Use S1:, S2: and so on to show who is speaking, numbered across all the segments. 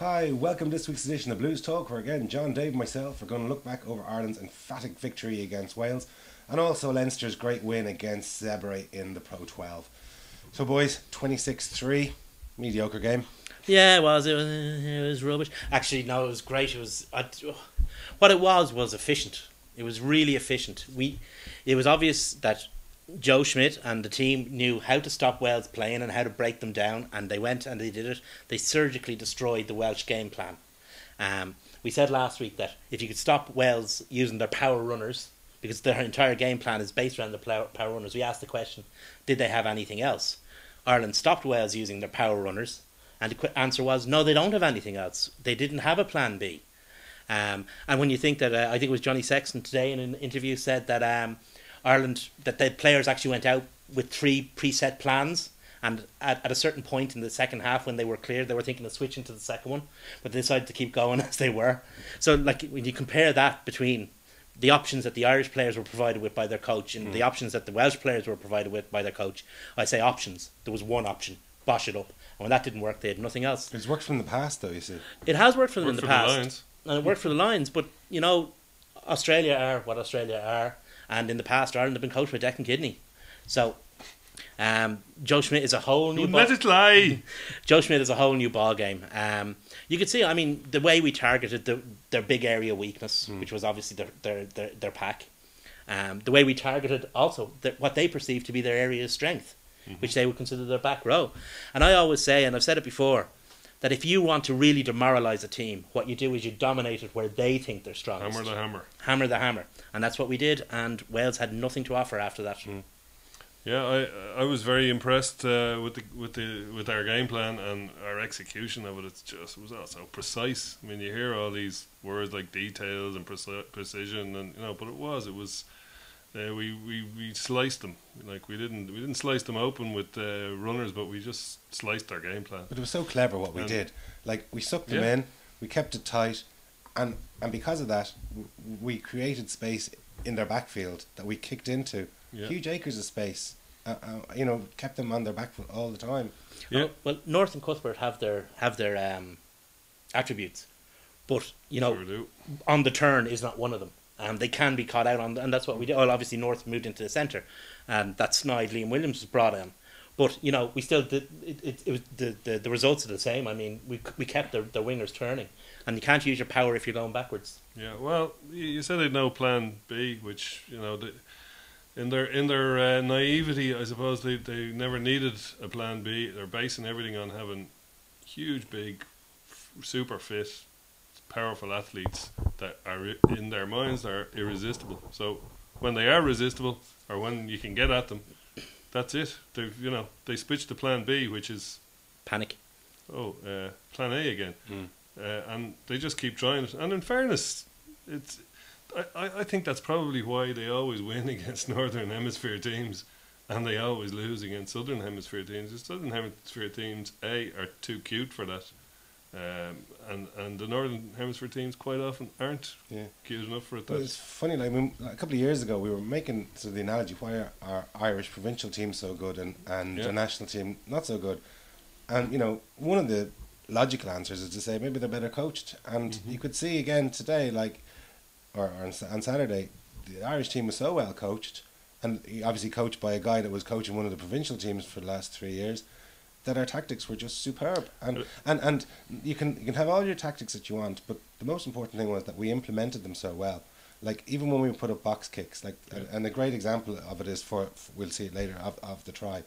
S1: Hi, welcome to this week's edition of Blues Talk, where again, John, Dave and myself are going to look back over Ireland's emphatic victory against Wales and also Leinster's great win against Zebre in the Pro 12. So boys, 26-3, mediocre game.
S2: Yeah, it was. It was rubbish. Actually, no, it was great. It was what it was efficient. It was really efficient. It was obvious that Joe Schmidt and the team knew how to stop Wales playing and how to break them down, and they went and they did it. They surgically destroyed the Welsh game plan. We said last week that if you could stop Wales using their power runners, because their entire game plan is based around the power runners, we asked the question, did they have anything else? Ireland stopped Wales using their power runners, and the answer was, no, they don't have anything else. They didn't have a plan B. And when you think that, I think it was Johnny Sexton today in an interview said that Ireland, that the players actually went out with 3 preset plans, and at a certain point in the second half when they were cleared, they were thinking of switching to the second one, but they decided to keep going as they were. So like when you compare that between the options that the Irish players were provided with by their coach and the options that the Welsh players were provided with by their coach, I say options. There was one option, bosh it up. And when that didn't work, they had nothing else.
S1: It's worked from the past, though, you see.
S2: It has worked for them in the past.
S3: The Lions.
S2: And it worked for the Lions, but, you know, Australia are what Australia are, and in the past, Ireland have been coached by Declan Kidney. So, Joe Schmidt is a whole new...
S3: Let it lie!
S2: Joe Schmidt is a whole new ball game. You could see, I mean, the way we targeted their big area weakness, which was obviously their pack. The way we targeted also what they perceived to be their area of strength, which they would consider their back row. And I always say, and I've said it before, that if you want to really demoralise a team, what you do is you dominate it where they think they're strongest.
S3: Hammer the hammer.
S2: Hammer the hammer. And that's what we did, and Wales had nothing to offer after that.
S3: Yeah, I was very impressed with our game plan and our execution of it. It was all so precise. I mean, you hear all these words like details and precision, and but it was we sliced them. Like we didn't slice them open with runners, but we just sliced our game plan.
S1: But it was so clever what we did. Like we sucked them in, we kept it tight, and because of that, we created space in their backfield that we kicked into. Huge acres of space, kept them on their back foot all the time.
S2: Yeah. Well, North and Cuthbert have their attributes, but on the turn is not one of them. They can be caught out on, and that's what we did. Well, obviously North moved into the centre, and that snide Liam Williams was brought in. But we still did. It was the results are the same. I mean, we kept the wingers turning, and you can't use your power if you're going backwards.
S3: Yeah. Well, you said they'd no plan B, which in their naivety, I suppose they never needed a plan B. They're basing everything on having huge, big, super fit, powerful athletes that are in their minds are irresistible. So when they are resistible, or when you can get at them, that's it. They switched to plan B, which is
S2: panic.
S3: Plan A again, and they just keep trying it. And in fairness, I think that's probably why they always win against Northern Hemisphere teams, and they always lose against Southern Hemisphere teams. The Southern Hemisphere teams are too cute for that. And the Northern Hemisphere teams quite often aren't cute enough for it.
S1: Well, it's funny, like a couple of years ago we were making the analogy, why are our Irish provincial team so good and the national team not so good? And one of the logical answers is to say maybe they're better coached. And you could see again today, or on Saturday, the Irish team was so well coached, and obviously coached by a guy that was coaching one of the provincial teams for the last 3 years, that our tactics were just superb. And you can have all your tactics that you want, but the most important thing was that we implemented them so well. Like even when we put up box kicks, and a great example of it is we'll see it later of the try,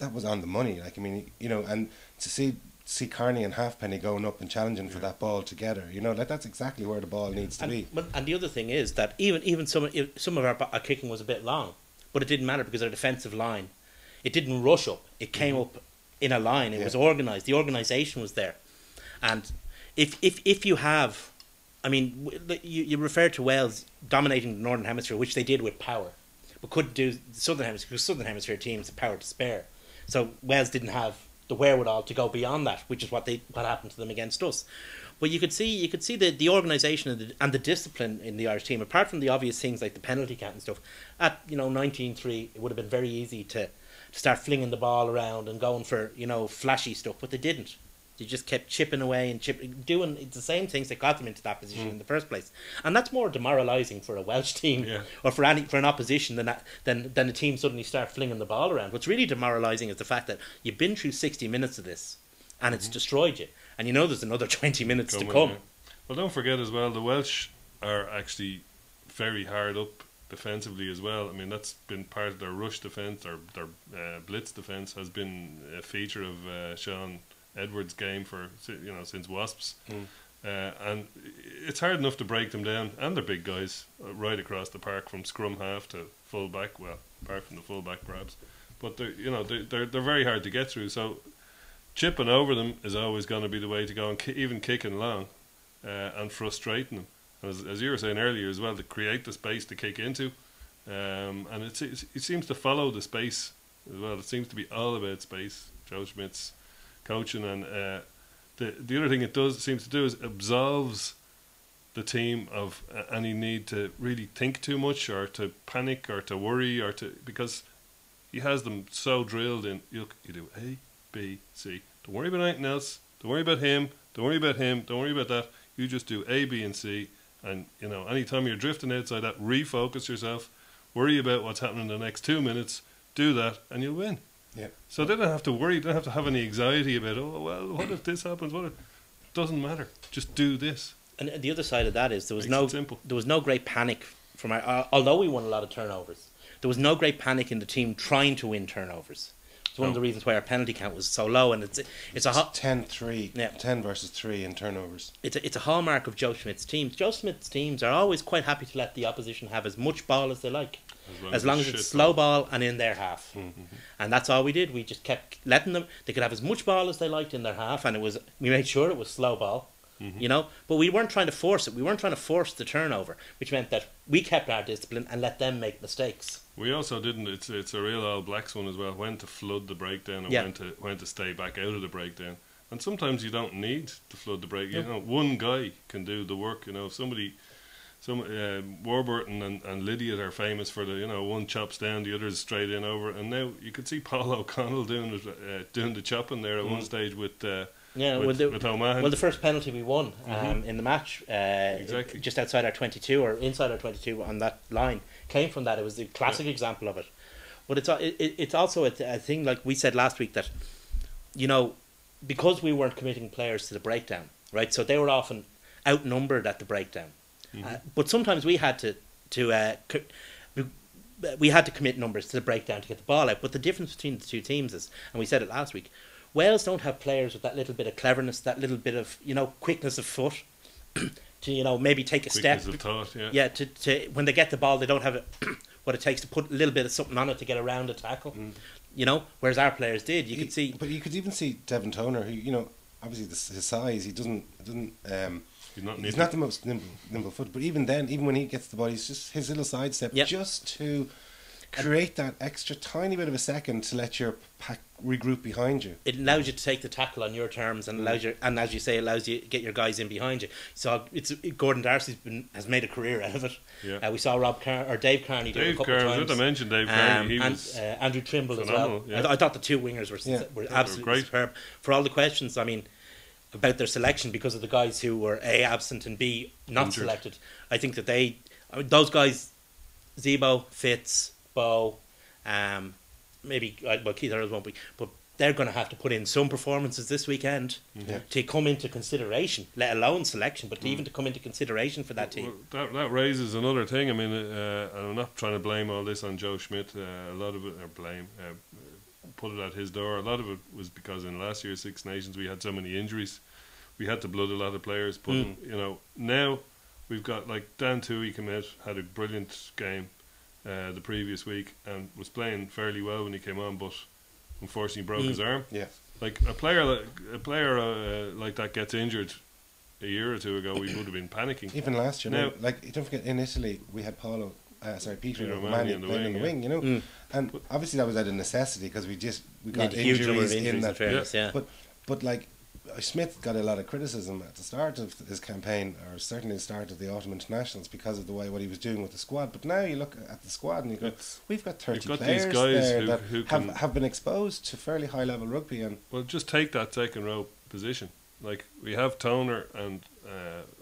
S1: that was on the money. Like I mean, and to see Carney and Halfpenny going up and challenging for that ball together, that's exactly where the ball needs to be.
S2: And the other thing is that even some of our kicking was a bit long, but it didn't matter because our defensive line, it didn't rush up. It came up in a line. It was organised. The organisation was there. And if you have, I mean, you referred to Wales dominating the Northern Hemisphere, which they did with power, but couldn't do the Southern Hemisphere, because Southern Hemisphere teams have power to spare. So Wales didn't have the wherewithal to go beyond that, which is what happened to them against us. But you could see the organisation and the discipline in the Irish team, apart from the obvious things like the penalty count and stuff. At 19-3, it would have been very easy to start flinging the ball around and going for flashy stuff, but they didn't. They just kept chipping away and doing the same things that got them into that position in the first place. And that's more demoralising for a Welsh team or for an opposition than a team suddenly start flinging the ball around. What's really demoralising is the fact that you've been through 60 minutes of this and it's destroyed you. And you know there's another 20 minutes to come.
S3: Yeah. Well, don't forget as well, the Welsh are actually very hard up defensively as well. I mean, that's been part of their rush defence, their blitz defence has been a feature of Sean Edwards' game for since Wasps, and it's hard enough to break them down, and they're big guys right across the park from scrum half to full back. Well, apart from the full back perhaps, but they're very hard to get through. So chipping over them is always going to be the way to go, and even kicking long and frustrating them. As you were saying earlier as well, to create the space to kick into, and it seems to follow the space as well. It seems to be all about space. Joe Schmidt's coaching, and the other thing it seems to do is absolves the team of any need to really think too much or to panic or to worry because he has them so drilled in. You do A, B, C. Don't worry about anything else. Don't worry about him. Don't worry about him. Don't worry about that. You just do A, B, and C. And anytime you're drifting outside that, refocus yourself. Worry about what's happening in the next 2 minutes. Do that, and you'll win.
S1: Yeah.
S3: So they don't have to worry. They don't have to have any anxiety about. Oh well, what if this happens? What if? Doesn't matter. Just do this.
S2: And the other side of that is there was no great panic from although we won a lot of turnovers. There was no great panic in the team trying to win turnovers. It's one of the reasons why our penalty count was so low, and it's
S1: 10-3, 10 versus 3 in turnovers.
S2: It's a hallmark of Joe Schmidt's teams. Joe Schmidt's teams are always quite happy to let the opposition have as much ball as they like, as long as it's slow ball and in their half. And that's all we did. We just kept letting them. They could have as much ball as they liked in their half, and we made sure it was slow ball. But we weren't trying to force it. We weren't trying to force the turnover, which meant that we kept our discipline and let them make mistakes.
S3: We also didn't. It's a real All Blacks one as well. When to flood the breakdown and when to stay back out of the breakdown. And sometimes you don't need to flood the break. One guy can do the work. Warburton and Lydiate are famous for the one chops down, the other's straight in over. And now you could see Paul O'Connell doing the chopping there at one stage with O'Mahony.
S2: Well, the first penalty we won in the match,
S3: exactly,
S2: just outside our 22 or inside our 22 on that line, came from that. It was a classic example of it. But it's also a thing, like we said last week, that because we weren't committing players to the breakdown, right? So they were often outnumbered at the breakdown. But sometimes we had to commit numbers to the breakdown to get the ball out. But the difference between the two teams is, and we said it last week, Wales don't have players with that little bit of cleverness, that little bit of quickness of foot to maybe take a step.
S3: Quickness of thought,
S2: yeah. To when they get the ball, they don't have what it takes to put a little bit of something on it to get around a tackle. Whereas our players did. You could see,
S1: but you could even see Devon Toner, who obviously his size, he doesn't. He's not the most nimble foot, but even then, even when he gets the ball, he's just his little sidestep just to create that extra tiny bit of a second to let your pack regroup behind you.
S2: It allows you to take the tackle on your terms, and allows as you say, allows you to get your guys in behind you. So Gordon Darcy's has made a career out of it.
S3: Yeah.
S2: We saw Dave Carney do it a couple of times.
S3: I mentioned Dave Carney. He was
S2: Andrew Trimble
S3: phenomenal,
S2: as well. I thought the two wingers were absolutely superb. For all the questions, about their selection because of the guys who were A, absent, and B, not injured. Selected. I think that those guys, Zebo, Fitz, Bow, maybe Keith Earls won't be, but they're going to have to put in some performances this weekend to come into consideration, let alone selection, but even to come into consideration for that team.
S3: Well, that raises another thing. I mean, I'm not trying to blame all this on Joe Schmidt. A lot of it, put it at his door. A lot of it was because in last year's Six Nations we had so many injuries. We had to blood a lot of players. But now we've got Dan Toohey came out, had a brilliant game the previous week and was playing fairly well when he came on, but unfortunately broke his arm.
S1: Yeah,
S3: like a player like that gets injured a year or two ago, we would have been panicking.
S1: Even last year, don't forget in Italy we had Peter O'Mahony playing in the wing, and obviously that was out of necessity because we got injuries in that. But Smith got a lot of criticism at the start of his campaign, or certainly the start of the Autumn Internationals, because of the way what he was doing with the squad. But now you look at the squad and you go, we've got 30 players
S3: these guys
S1: there
S3: who
S1: have been exposed to fairly high level rugby. And
S3: just take that second row position. like we have Toner and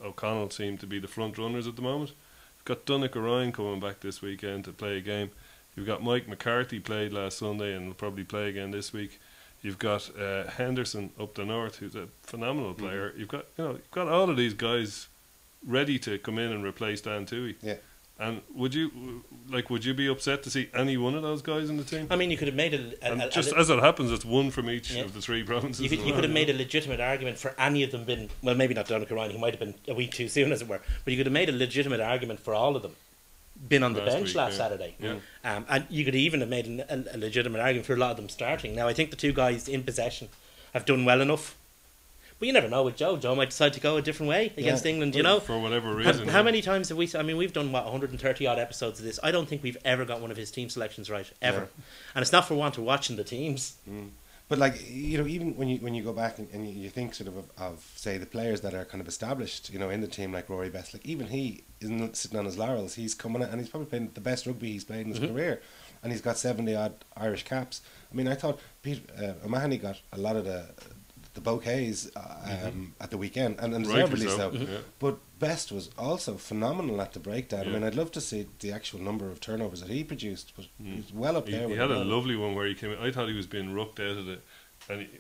S3: O'Connell seem to be the front runners at the moment. We've got Donnacha Ryan coming back this weekend to play a game. You've got Mike McCarthy played last Sunday and will probably play again this week. You've got Henderson up the north, who's a phenomenal player. You've got all of these guys ready to come in and replace Dan Toohey.
S1: Yeah.
S3: And would you be upset to see any one of those guys in the team?
S2: I mean, you could have made it.
S3: As it happens, it's one from each of the three provinces.
S2: You could have made a legitimate argument for any of them been, well, maybe not Donnacha Ryan, he might have been a week too soon, as it were, but you could have made a legitimate argument for all of them been on the bench last Saturday.
S3: Yeah.
S2: And you could even have made a legitimate argument for a lot of them starting. Now, I think the two guys in possession have done well enough. But you never know with Joe. Joe might decide to go a different way against England, you know.
S3: For whatever reason.
S2: How many times have we... I mean, we've done, 130-odd episodes of this. I don't think we've ever got one of his team selections right, ever. Yeah. And it's not for want of watching the teams.
S1: But, like, you know, even when you go back and you think sort of, say, the players that are kind of established, you know, in the team, like Rory Best, like, even he isn't sitting on his laurels. He's coming out and he's probably playing the best rugby he's played in his career. And he's got 70-odd Irish caps. I mean, I thought O'Mahony got a lot of the bouquets at the weekend, and deservedly so. But Best was also phenomenal at the breakdown. I mean, I'd love to see the actual number of turnovers that he produced, but he was well up there.
S3: He had a lovely one where he came out. I thought he was being rucked out of it,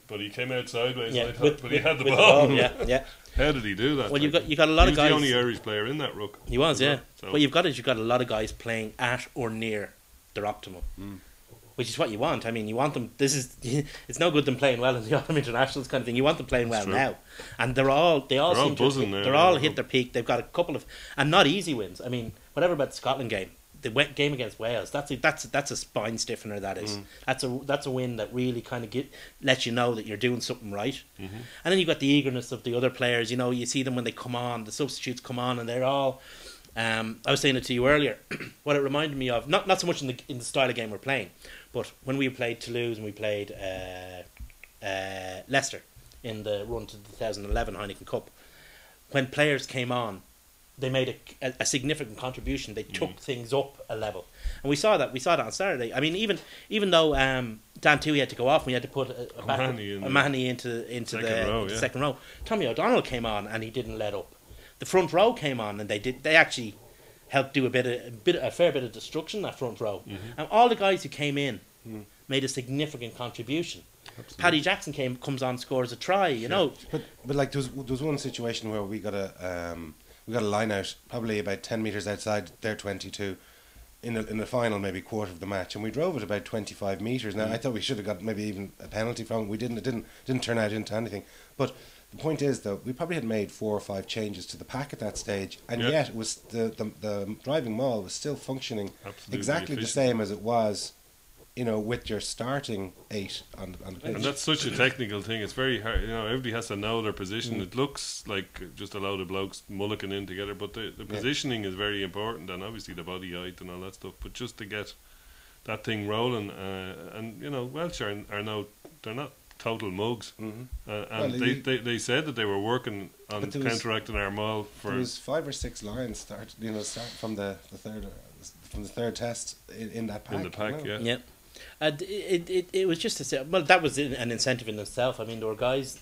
S3: but he came out sideways.
S2: Yeah,
S3: but he had the ball.
S2: Yeah.
S3: How did he do that?
S2: Well, you got a lot of guys.
S3: He was the only Irish player in that ruck.
S2: He was, yeah. So. What you've got a lot of guys playing at or near their optimum. Which is what you want. I mean, you want them. It's no good them playing well in the autumn internationals kind of thing. You want them playing well now, and they all seem buzzing. They're all hit their peak. They've got a couple of and not easy wins. I mean, whatever about the Scotland game, the game against Wales. That's a spine stiffener. That is. That's a win that really kind of lets you know that you're doing something right. And then you've got the eagerness of the other players. You know, you see them when they come on. The substitutes come on, and they're all. I was saying it to you earlier. What it reminded me of, not so much in the style of game we're playing, but when we played Toulouse and we played Leicester in the run to the 2011 Heineken Cup, when players came on, they made a significant contribution. They took things up a level, and we saw that on Saturday. I mean, even though Dan Toohey had to go off, we had to put O'Mahony into the second row. Tommy O'Donnell came on and he didn't let up. The front row came on and they actually helped do a fair bit of destruction, that front row. And all the guys who came in made a significant contribution. Absolutely. Paddy Jackson comes on, scores a try, you know.
S1: But like there was one situation where we got a line out probably about 10 metres outside their 22 in the final maybe quarter of the match, and we drove it about 25 metres. Now I thought we should have got maybe even a penalty from it. We didn't. It didn't turn out into anything. But the point is, though, we probably had made 4 or 5 changes to the pack at that stage, and yet it was the driving maul was still functioning exactly the same as it was, you know, with your starting 8 on the pitch.
S3: And that's such a technical thing. It's very hard. You know, everybody has to know their position. It looks like just a load of blokes mullicking in together, but the positioning is very important, and obviously the body height and all that stuff. But just to get that thing rolling, and you know, Welsh are they're not total mugs, and they said that they were working on counteracting our maul for.
S1: There was 5 or 6 lines start from the third test in that pack.
S3: In the pack,
S2: yeah. It was just that was an incentive in itself. I mean, there were guys.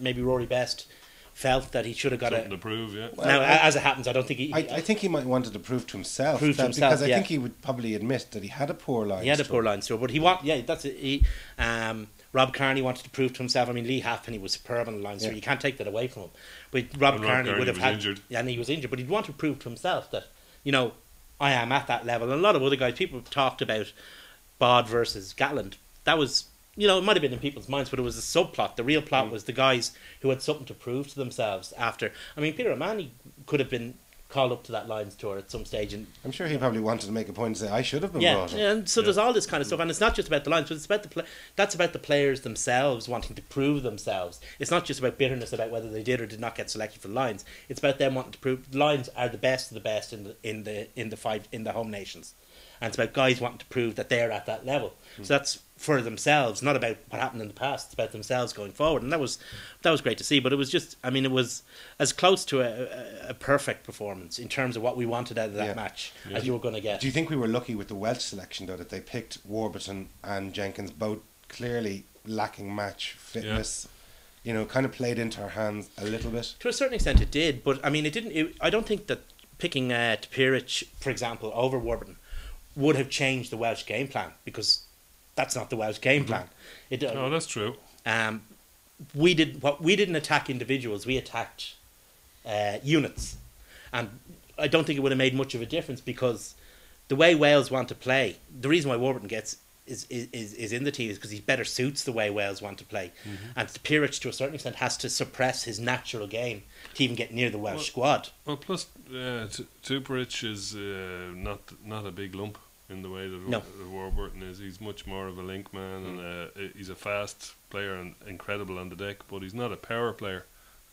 S2: Maybe Rory Best felt that he should have got
S3: something to prove. Yeah.
S2: Well, now, as it happens, I don't think
S1: I think he might wanted to prove to himself. Because I think he would probably admit that he had a poor line.
S2: He had a poor line through, but that's it. Rob Kearney wanted to prove to himself. I mean, Lee Halfpenny was superb on the line, so you can't take that away from him. But Rob Kearney would have had
S3: injured.
S2: And he was injured, but he'd want to prove to himself that, you know, I am at that level. And a lot of other guys, people have talked about Bod versus Gatland. That was, you know, it might have been in people's minds, but it was a subplot. The real plot was the guys who had something to prove to themselves after. I mean, Peter O'Mahony could have been called up to that Lions tour at some stage, and
S1: I'm sure he probably wanted to make a point and say I should have been brought up.
S2: Yeah, and so there's all this kind of stuff, and it's not just about the Lions, but it's about that's about the players themselves wanting to prove themselves. It's not just about bitterness about whether they did or did not get selected for the Lions. It's about them wanting to prove the Lions are the best of the best in the home nations, and it's about guys wanting to prove that they're at that level. So that's for themselves, not about what happened in the past. It's about themselves going forward, and that was great to see. But it was just, I mean, it was as close to a perfect performance in terms of what we wanted out of that match as you were going to get.
S1: Do you think we were lucky with the Welsh selection, though, that they picked Warburton and Jenkins, both clearly lacking match fitness? kind of played into our hands a little bit.
S2: To a certain extent, it did, but I mean, it didn't. I don't think that picking Tapiric, for example, over Warburton would have changed the Welsh game plan, because that's not the Welsh game plan.
S3: No, that's true.
S2: We didn't attack individuals. We attacked units, and I don't think it would have made much of a difference, because the way Wales want to play, the reason why Warburton is in the team is because he better suits the way Wales want to play, and Tapiric to a certain extent has to suppress his natural game to even get near the Welsh squad.
S3: Well, plus Tapiric is not a big lump in the way that Warburton is. He's much more of a link man, and he's a fast player and incredible on the deck, but he's not a power player.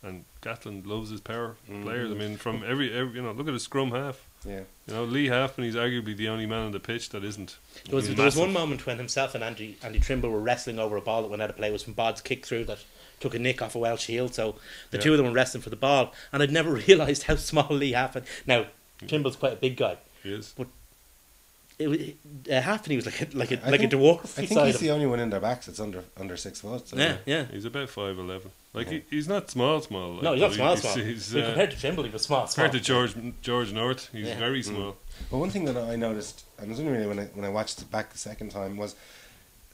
S3: And Gatland loves his power players. I mean, from every look at his scrum half.
S1: Yeah.
S3: Lee Halfpenny's arguably the only man on the pitch that isn't.
S2: There was one moment when himself and Andy Trimble were wrestling over a ball that went out of play. It was from Bod's kick through that took a nick off a Welsh heel. So the two of them were wrestling for the ball, and I'd never realised how small Lee Halfpenny. Now Trimble's quite a big guy.
S3: He is.
S2: But Halfpenny was like a dwarf.
S1: I think he's the only one in their backs that's under 6 foot. So
S2: yeah.
S3: He's about 5'11". He's not small. Like,
S2: no, he's not small. Compared to Trimble, he was small.
S3: Compared to George North, he's very small.
S1: Well, one thing that I noticed, and it was only really when I watched it back the second time, was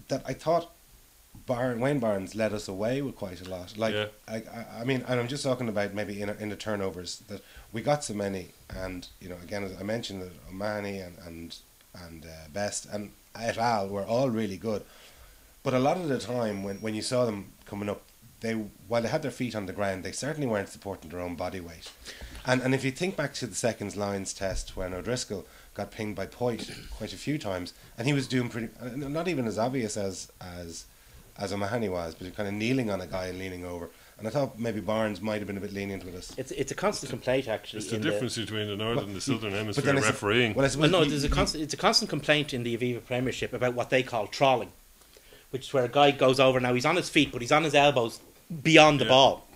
S1: that I thought Wayne Barnes led us away with quite a lot. I mean, and I'm just talking about maybe in the turnovers, that we got so many, and again, as I mentioned, that O'Mahony and Best and et al. Were all really good, but a lot of the time when you saw them coming up, while they had their feet on the ground, they certainly weren't supporting their own body weight. And if you think back to the seconds lines test when O'Driscoll got pinged by Poit quite a few times, and he was doing pretty, not even as obvious as O'Mahony was, but kind of kneeling on a guy and leaning over. And I thought maybe Barnes might have been a bit lenient with us.
S2: It's a constant complaint, actually.
S3: It's the difference between the northern and the southern hemisphere refereeing.
S2: It's a constant complaint in the Aviva Premiership about what they call trawling, which is where a guy goes over. Now he's on his feet, but he's on his elbows beyond the ball,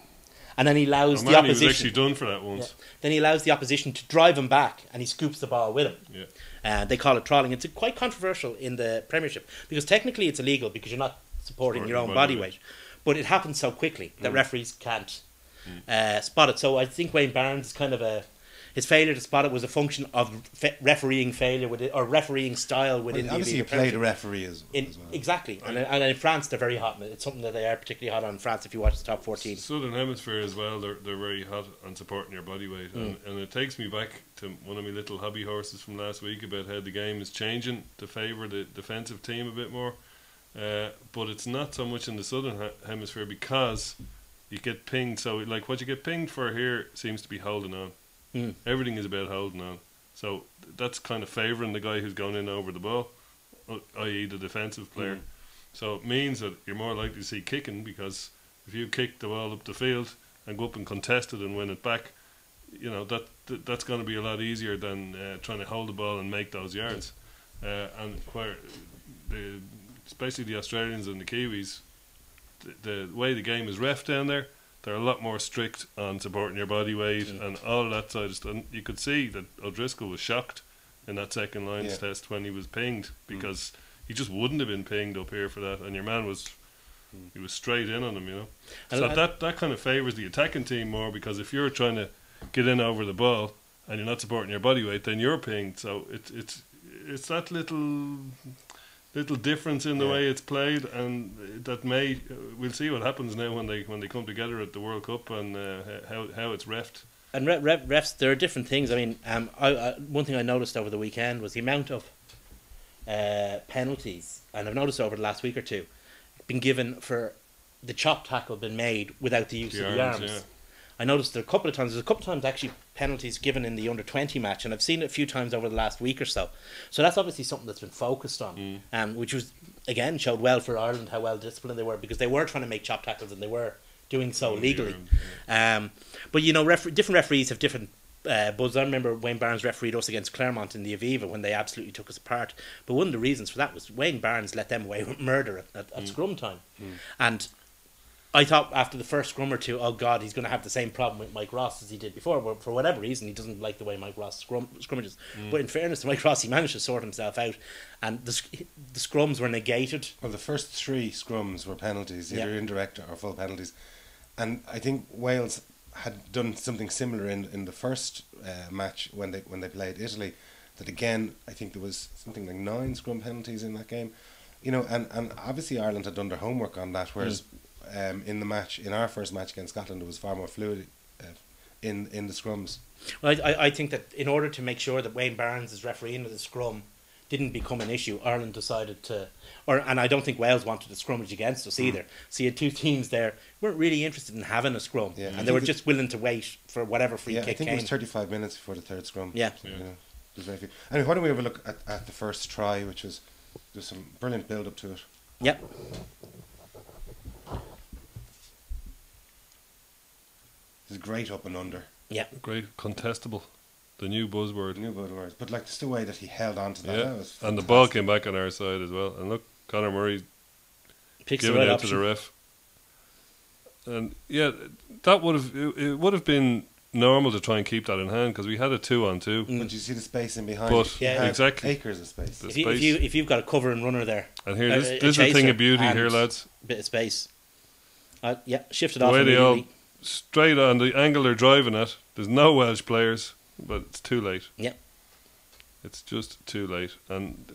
S2: and then he allows the opposition.
S3: He was actually done for that once.
S2: Yeah. Then he allows the opposition to drive him back, and he scoops the ball with him. Yeah. They call it trawling. It's quite controversial in the Premiership, because technically it's illegal because you're not supporting your own body weight. But it happens so quickly that referees can't spot it. So I think Wayne Barnes is kind of his failure to spot it was a function of refereeing failure or refereeing style within the
S1: obviously you played a referee as well.
S2: Exactly. And in France they're very hot. It's something that they are particularly hot on in France if you watch the top 14.
S3: Southern Hemisphere as well, they're very hot on supporting your body weight. And it takes me back to one of my little hobby horses from last week about how the game is changing to favour the defensive team a bit more. But it's not so much in the Southern Hemisphere, because you get pinged. So like what you get pinged for here seems to be holding on. Everything is about holding on. So that's kind of favouring the guy who's going in over the ball, i.e. the defensive player. So it means that you're more likely to see kicking, because if you kick the ball up the field and go up and contest it and win it back, that's going to be a lot easier than trying to hold the ball and make those yards. And where especially the Australians and the Kiwis, the way the game is ref down there, they're a lot more strict on supporting your body weight and all that side of stuff. You could see that O'Driscoll was shocked in that second lines test when he was pinged, because he just wouldn't have been pinged up here for that, and your man was straight in on him, So that kind of favours the attacking team more, because if you're trying to get in over the ball and you're not supporting your body weight, then you're pinged. So it's that little difference in the way it's played, and that we'll see what happens now when they come together at the World Cup, and how it's refed.
S2: And refs, there are different things. I mean, one thing I noticed over the weekend was the amount of penalties, and I've noticed over the last week or two, been given for the chop tackle been made without the use of the arms. Yeah. I noticed there a couple of times. There's a couple of times actually penalties given in the under-20 match, and I've seen it a few times over the last week or so. So that's obviously something that's been focused on, which was again showed well for Ireland how well disciplined they were, because they were trying to make chop tackles and they were doing so legally. But different referees have different buzz. I remember Wayne Barnes refereed us against Claremont in the Aviva when they absolutely took us apart. But one of the reasons for that was Wayne Barnes let them away with murder at scrum time, and I thought after the first scrum or two, oh God, he's going to have the same problem with Mike Ross as he did before. But for whatever reason, he doesn't like the way Mike Ross scrummages. But in fairness to Mike Ross, he managed to sort himself out, and the scrums were negated.
S1: Well, the first 3 scrums were penalties, either indirect or full penalties. And I think Wales had done something similar in the first match when they played Italy. That again, I think there was something like 9 scrum penalties in that game. You know, and obviously Ireland had done their homework on that, whereas in our first match against Scotland, it was far more fluid in the scrums.
S2: Well, I think that in order to make sure that Wayne Barnes is refereeing with the scrum didn't become an issue, Ireland decided to, and I don't think Wales wanted to scrummage against us either. So you had two teams there weren't really interested in having a scrum, and they were just willing to wait for whatever free kick came.
S1: I think it was 35 minutes before the third scrum.
S2: Yeah.
S1: So, there's very few. Anyway, why don't we have a look at the first try, which was there's some brilliant build up to it.
S2: Yep.
S1: It's great up and under.
S2: Yeah.
S3: Great, contestable. The new buzzword.
S1: But like just the way that he held on to that.
S3: Yeah.
S1: Was
S3: and the ball came back on our side as well. And look, Conor Murray
S2: picks
S3: giving it out to the ref. And yeah, that would have been normal to try and keep that in hand because we had a 2-on-2.
S1: But you see the space in behind.
S3: But exactly,
S1: acres of space.
S2: If you've got a cover and runner there.
S3: And here, this is a thing of beauty here, lads.
S2: Bit of space. Shifted
S3: the
S2: off
S3: way they
S2: immediately.
S3: all straight on the angle they're driving at. There's no Welsh players, but it's too late.
S2: Yeah.
S3: It's just too late. And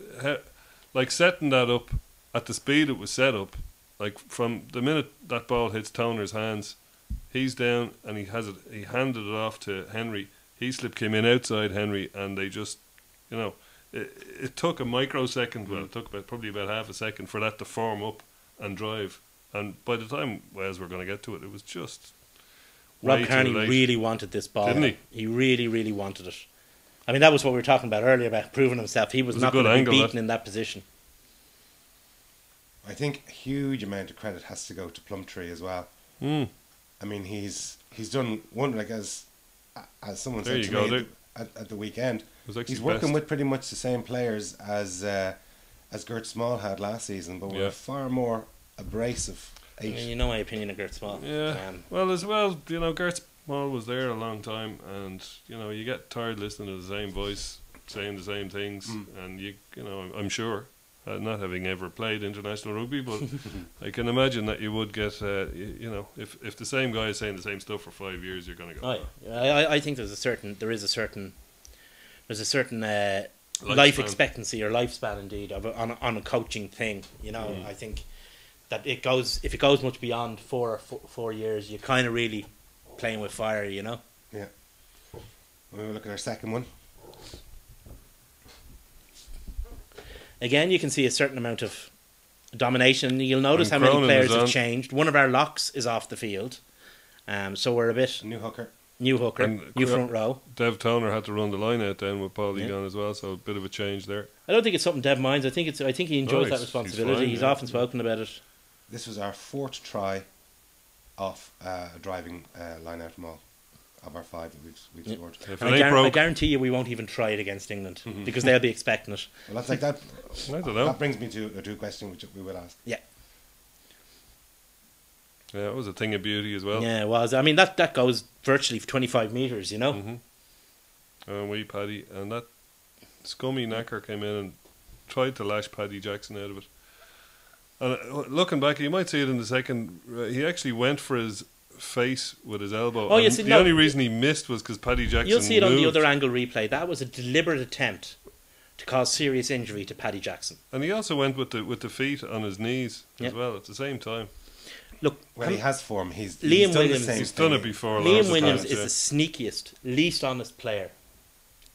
S3: like setting that up at the speed it was set up, like from the minute that ball hits Toner's hands, he's down and he handed it off to Henry. Heaslip came in outside Henry and they just, it took a microsecond, well it took probably about half a second for that to form up and drive. And by the time Wales were going to get to it, it was just
S2: Rob Kearney really wanted this ball.
S3: Didn't he?
S2: He really, really wanted it. I mean, that was what we were talking about earlier about proving himself. He was not going to be beaten in that position.
S1: I think a huge amount of credit has to go to Plumtree as well. I mean, he's done one, like as someone said to me at the weekend. He's working with pretty much the same players as Gert Small had last season, but with a far more abrasive.
S2: I mean, you know my opinion of Gert Small.
S3: Yeah. Well, as well, Gert Small was there a long time, and you get tired listening to the same voice saying the same things, and I'm sure. Not having ever played international rugby, but I can imagine that you would get, if the same guy is saying the same stuff for 5 years, you're going to go.
S2: I think there is a certain life expectancy or lifespan indeed on a coaching thing. I think that if it goes much beyond 4 years, you're kind of really playing with fire. Yeah.
S1: We'll look at our second one.
S2: Again, you can see a certain amount of domination. You'll notice how many players have changed. One of our locks is off the field. So we're a bit... New hooker, new front row.
S3: Dev Toner had to run the line out then with Paul Egan as well, so a bit of a change there.
S2: I don't think it's something Dev minds. I think he enjoys that responsibility. He's often spoken about it.
S1: This was our 4th try off driving line out maul. Of our 5 that we've scored.
S2: I guarantee you we won't even try it against England because they'll be expecting it.
S1: Well, that's like that.
S3: I don't know.
S1: That brings me to a question which we will ask.
S2: Yeah.
S3: Yeah, it was a thing of beauty as well.
S2: Yeah, it was. I mean, that goes virtually 25 metres, And
S3: wee Paddy. And that scummy knacker came in and tried to lash Paddy Jackson out of it. And looking back, you might see it in the second. He actually went for his face with his elbow. The only reason he missed was because Paddy Jackson
S2: You'll see it
S3: moved.
S2: on the other angle replay. That was a deliberate attempt to cause serious injury to Paddy Jackson.
S3: And he also went with the feet on his knees as well at the same time.
S2: Look,
S1: he has form. He's done
S3: it before.
S2: Liam Williams is the sneakiest, least honest player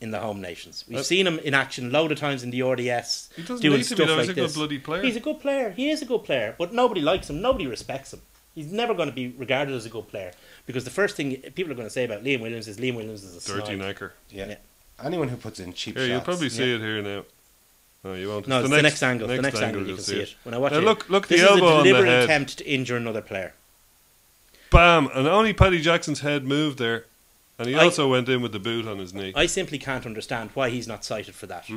S2: in the home nations. We've seen him in action a load of times in the RDS.
S3: He doesn't
S2: doing
S3: need to
S2: stuff
S3: be
S2: like
S3: a good bloody player.
S2: He's a good player. He is a good player, but nobody likes him. Nobody respects him. He's never going to be regarded as a good player because the first thing people are going to say about Liam Williams is a
S3: dirty knacker.
S1: Yeah. Anyone who puts in cheap shots.
S3: You'll probably see it here now. No, you won't.
S2: No, it's the next angle. The next angle you can see it. When I watch it,
S3: look
S2: this
S3: the elbow
S2: is a deliberate
S3: on the head.
S2: attempt to injure another player.
S3: Bam! And only Paddy Jackson's head moved there, and he also went in with the boot on his knee.
S2: I simply can't understand why he's not cited for that.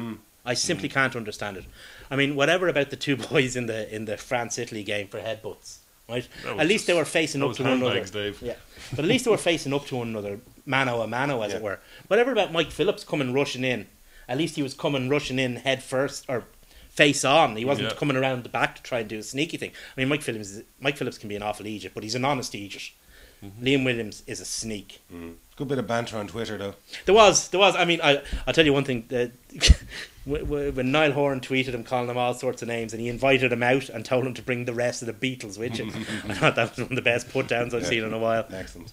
S2: I simply can't understand it. I mean, whatever about the two boys in the France-Italy game for headbutts. Right? At least they were facing up to one another.
S3: Dave.
S2: Yeah, but at least they were facing up to one another, mano a mano, as it were. Whatever about Mike Phillips coming rushing in? At least he was coming rushing in head first or face on. He wasn't coming around the back to try and do a sneaky thing. I mean, Mike Phillips can be an awful Egypt, but he's an honest Egypt. Liam Williams is a sneak.
S1: Good bit of banter on Twitter, though.
S2: There was. I mean, I'll tell you one thing. When Niall Horan tweeted him, calling him all sorts of names, and he invited him out and told him to bring the rest of the Beatles with him. I thought that was one of the best put-downs I've seen in a while.
S1: Excellent.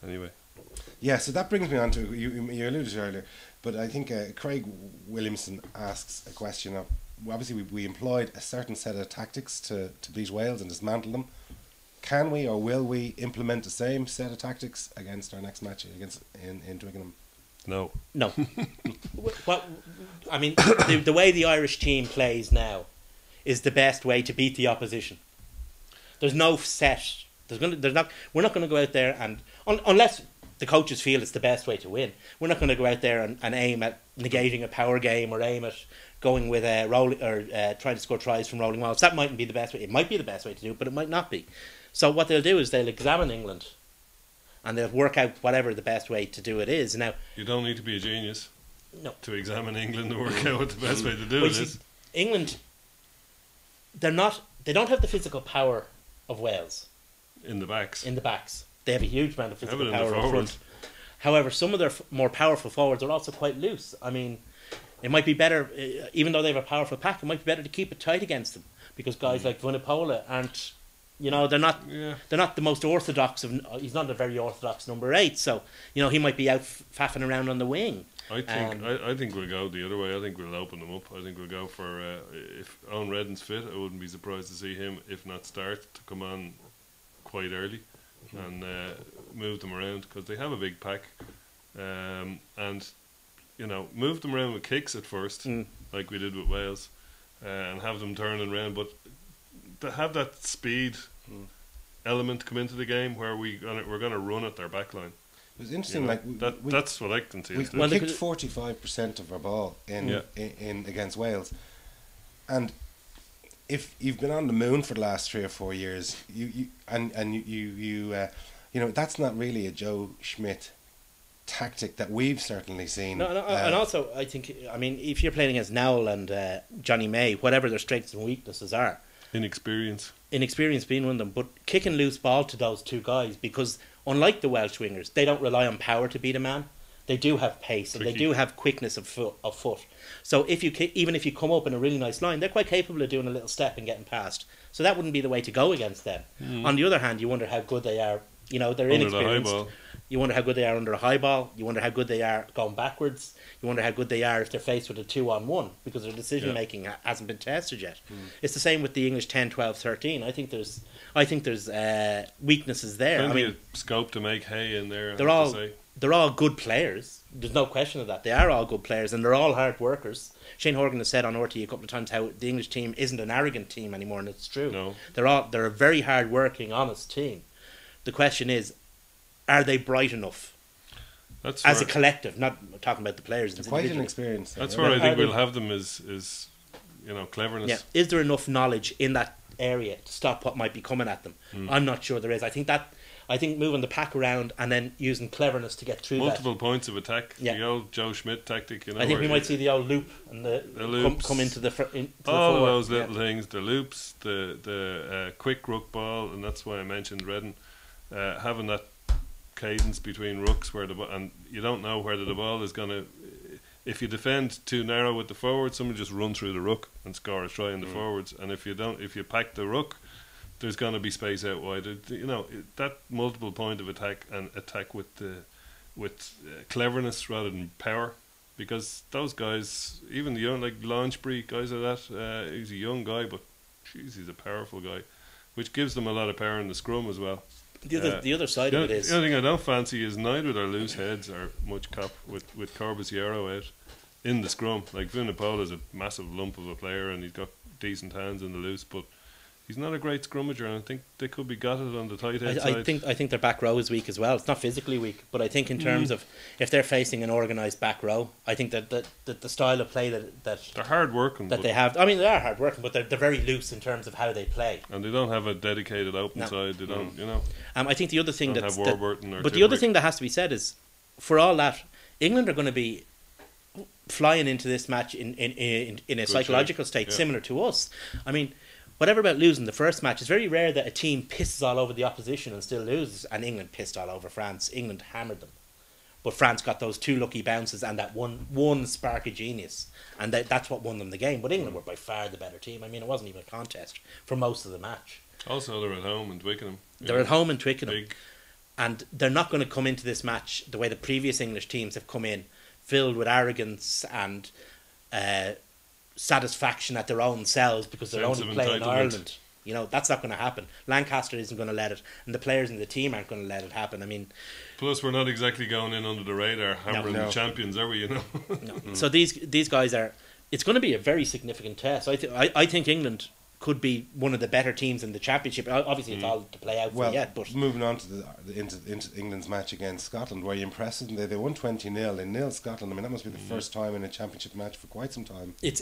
S3: Anyway.
S1: Yeah, so that brings me on to, you alluded to earlier, but I think Craig Williamson asks a question of, obviously we employed a certain set of tactics to beat Wales and dismantle them. Can we or will we implement the same set of tactics against our next match in Twickenham?
S3: No.
S2: Well, I mean, the way the Irish team plays now is the best way to beat the opposition. There's no set. We're not going to go out there and unless the coaches feel it's the best way to win. We're not going to go out there and aim at negating a power game or aim at going with rolling or trying to score tries from rolling walls. That mightn't be the best way. It might be the best way to do it, but it might not be. So what they'll do is they'll examine England and they'll work out whatever the best way to do it is. Now,
S3: you don't need to be a genius to examine England and work out what the best way to do it is.
S2: England, they don't have the physical power of Wales.
S3: In the backs.
S2: They have a huge amount of physical power
S3: up
S2: front. However, some of their more powerful forwards are also quite loose. I mean, it might be better, even though they have a powerful pack, it might be better to keep it tight against them because guys like Vunipola aren't, they're not the most orthodox he's not a very orthodox number 8, so he might be out faffing around on the wing.
S3: I think we'll go the other way. I think we'll open them up. I think we'll go for if Owen Redden's fit, I wouldn't be surprised to see him, if not start, to come on quite early and move them around because they have a big pack, and move them around with kicks at first, like we did with Wales, and have them turning around, but to have that speed element come into the game where we're going to run at their back line.
S1: It was interesting.
S3: That's what I can see.
S1: We kicked 45% of our ball in against Wales, and if you've been on the moon for the last 3 or 4 years, you that's not really a Joe Schmidt tactic that we've certainly seen.
S2: No, and also I think, if you're playing against Nowell and Johnny May, whatever their strengths and weaknesses are, inexperience being one of them, but kicking loose ball to those two guys, because unlike the Welsh wingers, they don't rely on power to beat a man. They do have pace and they do have quickness of foot. So even if you come up in a really nice line, they're quite capable of doing a little step and getting past. So that wouldn't be the way to go against them. On the other hand, you wonder how good they are. They're inexperienced. You wonder how good they are under a high ball. You wonder how good they are going backwards. You wonder how good they are if they're faced with a 2-on-1 because their decision making hasn't been tested yet. It's the same with the English 10, 12, 13. I think there's weaknesses there.
S3: Plenty of scope to make hay in there.
S2: They're all good players. There's no question of that. They are all good players and they're all hard workers. Shane Horgan has said on RT a couple of times how the English team isn't an arrogant team anymore, and it's true.
S3: No.
S2: They're a very hard working, honest team. The question is, are they bright enough? As a collective, not talking about the players.
S1: It's quite an experience.
S3: That's where I think we'll have them is cleverness.
S2: Yeah. Is there enough knowledge in that area to stop what might be coming at them? I'm not sure there is. I think moving the pack around and then using cleverness to get through
S3: multiple points of attack. The old Joe Schmidt tactic.
S2: I think we might see the old loop and the loops come into the
S3: all those little things. The loops, the quick ruck ball, and that's why I mentioned Redden having that cadence between rucks and you don't know where the ball is going to. If you defend too narrow with the forwards, someone just run through the ruck and score a try in the forwards. And if you pack the ruck, there's going to be space out wide. That multiple point of attack and attack with cleverness rather than power, because those guys, even the young like Launchbury, guys like that, he's a young guy, but he's a powerful guy, which gives them a lot of power in the scrum as well.
S2: The other side of it is,
S3: the only thing I don't fancy is neither of their loose heads are much cop with Corbisiero out in the scrum. Like Vunipola is a massive lump of a player and he's got decent hands in the loose, but he's not a great scrummager, and I think they could be gutted on the tight head side.
S2: I think their back row is weak as well. It's not physically weak, but I think in terms of if they're facing an organised back row, I think that the style of play that
S3: they're hard working
S2: that they have. I mean, they are hard working, but they're very loose in terms of how they play.
S3: And they don't have a dedicated open side. They don't,
S2: I think the other thing
S3: the
S2: other thing that has to be said is, for all that, England are going to be flying into this match in a psychological state similar to us. I mean, whatever about losing the first match, it's very rare that a team pisses all over the opposition and still loses. And England pissed all over France. England hammered them. But France got those 2 lucky bounces and that one spark of genius. And that's what won them the game. But England were by far the better team. I mean, it wasn't even a contest for most of the match.
S3: Also, they're at home in Twickenham.
S2: They're at home in Twickenham.
S3: Big.
S2: And they're not going to come into this match the way the previous English teams have come in, filled with arrogance and satisfaction at their own selves because they're
S3: Sense
S2: only
S3: of
S2: playing
S3: entitlement.
S2: Ireland. You know, that's not going to happen. Lancaster isn't going to let it, and the players in the team aren't going to let it happen. I mean,
S3: Plus, we're not exactly going in under the radar, hammering
S1: No.
S3: the champions, are we? You know.
S2: no. So these guys are. It's going to be a very significant test. I think England could be one of the better teams in the championship. Obviously, it's all to play out for
S1: Well,
S2: yet. But
S1: moving on to into England's match against Scotland, were you impressed? They won 20-0. They nilled Scotland. I mean, that must be the first time in a championship match for quite some time.
S2: it's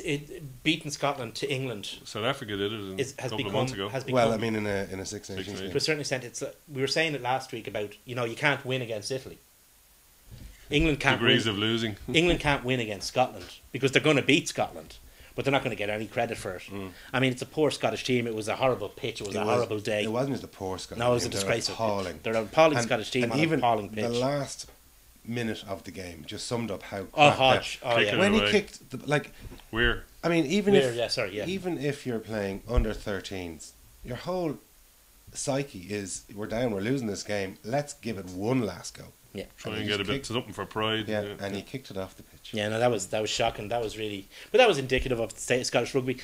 S2: beating Scotland to England
S3: South Africa did it a
S2: has
S3: couple of
S2: become
S3: months ago.
S2: has become.
S1: Well, I mean, in a Six Nations
S3: Nations.
S1: game.
S2: To a certain extent, it's we were saying it last week about you can't win against Italy. England can't
S3: Degrees
S2: win.
S3: of losing.
S2: England can't win against Scotland because they're going to beat Scotland, but they're not going to get any credit for it. I mean, it's a poor Scottish team. It was a horrible pitch. It was a horrible day.
S1: It wasn't just a poor Scotland.
S2: No, it was a
S1: team. They were
S2: disgraceful.
S1: appalling.
S2: They're an appalling
S1: And-
S2: Scottish team
S1: and
S2: on
S1: even
S2: an appalling pitch.
S1: the last minute of the game just summed up how.
S2: Oh,
S1: crap
S2: Hodge.
S1: that-
S2: Oh,
S3: Kick
S2: yeah.
S3: it
S1: when he
S3: away.
S1: kicked,
S3: We're
S1: I mean, even
S2: Weir,
S1: if
S2: yeah, sorry, yeah.
S1: even if you're playing under 13s, your whole psyche is we're down, we're losing this game. Let's give it one last go.
S2: Yeah.
S3: trying
S1: he
S3: to get a
S1: just
S3: bit
S1: kicked-
S3: something for pride.
S1: Yeah, and he kicked it off the pitch.
S2: Yeah, no, that was shocking. That was really, but that was indicative of the state of Scottish rugby.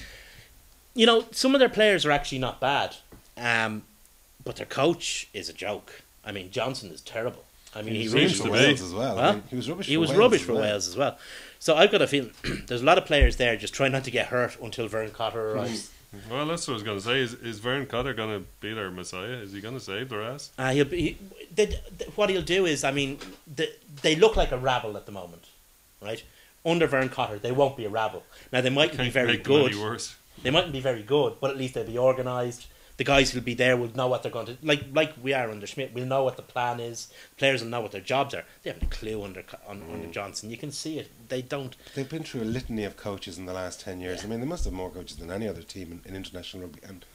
S2: You know, some of their players are actually not bad, but their coach is a joke. I mean, Johnson is terrible. I mean, he
S3: Seems
S2: really
S1: Rubbish
S3: to
S1: for
S3: be.
S1: Wales as well.
S2: Huh?
S1: I mean, he was rubbish.
S2: He
S1: for
S2: was
S1: Wales
S2: rubbish
S1: as
S2: for
S1: well.
S2: Wales as well. So I've got a feeling there's a lot of players there just trying not to get hurt until Vern Cotter arrives.
S3: Well, that's what I was going to say. Is Vern Cotter going to be their messiah? Is he going to save their ass?
S2: What he'll do is, I mean, they look like a rabble at the moment, right? Under Vern Cotter, they won't be a rabble. Now they mightn't be
S3: Can't
S2: very
S3: make them
S2: good.
S3: any worse.
S2: They mightn't be very good, but at least they'll be organised. The guys who'll be there will know what they're going to like we are under Schmidt. We'll know what the plan is. Players will know what their jobs are. They haven't a clue under Johnson. You can see it. They don't.
S1: They've been through a litany of coaches in the last 10 years. I mean, they must have more coaches than any other team in international rugby, and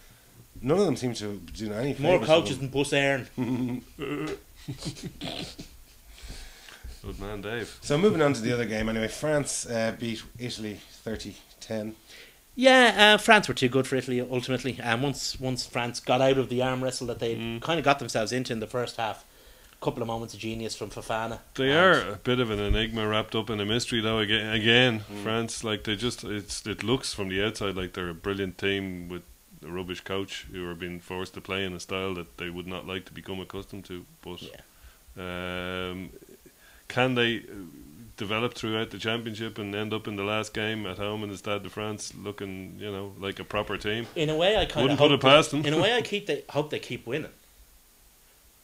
S1: none of them seem to do any
S2: More
S1: favours
S2: coaches
S1: for
S2: than Bus Airn.
S3: Good man, Dave.
S1: So moving on to the other game, anyway, France beat Italy 30-10.
S2: Yeah, France were too good for Italy ultimately. And once France got out of the arm wrestle that they kind of got themselves into in the first half, a couple of moments of genius from Fofana.
S3: They are a bit of an enigma wrapped up in a mystery, though. Again, France, like it looks from the outside like they're a brilliant team with a rubbish coach who are being forced to play in a style that they would not like to become accustomed to. But can they develop throughout the championship and end up in the last game at home in the Stade de France looking, like a proper team?
S2: In a way, I kind of
S3: Wouldn't put it past them.
S2: In a way, hope they keep winning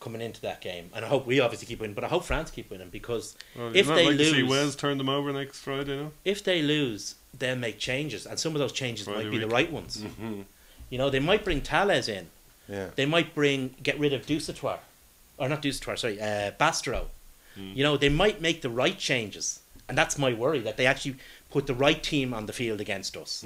S2: coming into that game, and I hope we obviously keep winning, but I hope France keep winning because
S3: Well,
S2: if
S3: you'd not
S2: they
S3: like to see
S2: lose,
S3: Wales turn them over next Friday, no?
S2: if they lose, they'll make changes, and some of those changes
S3: Friday
S2: might be the
S3: week.
S2: right ones.
S1: Mm-hmm.
S2: You know, they might bring Tales in.
S1: Yeah.
S2: They might get rid of Dusatoir, or not Dusatoir, sorry, Bastero. You know, they might make the right changes, and that's my worry that they actually put the right team on the field against us.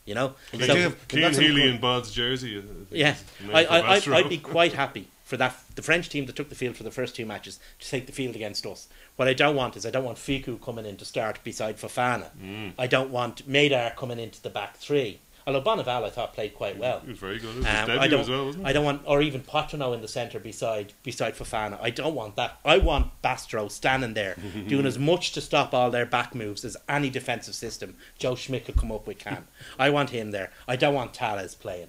S2: You know,
S1: They
S2: So-
S1: do have-
S3: Keane
S1: that's
S3: Healy
S1: important.
S3: in Bod's jersey. think
S2: yeah,
S3: is the name for Bastero.
S2: I'd be quite happy for that. The French team that took the field for the first two matches to take the field against us. What I don't want Fiku coming in to start beside Fofana. I don't want Madar coming into the back three. Although Bonneval I thought played quite well.
S3: He was very good. It was his
S2: I
S3: debut
S2: don't.
S3: as well, wasn't it?
S2: I don't want, or even Potrano in the centre beside Fofana. I don't want that. I want Bastero standing there doing as much to stop all their back moves as any defensive system Joe Schmidt could come up with can. I want him there. I don't want Tales playing.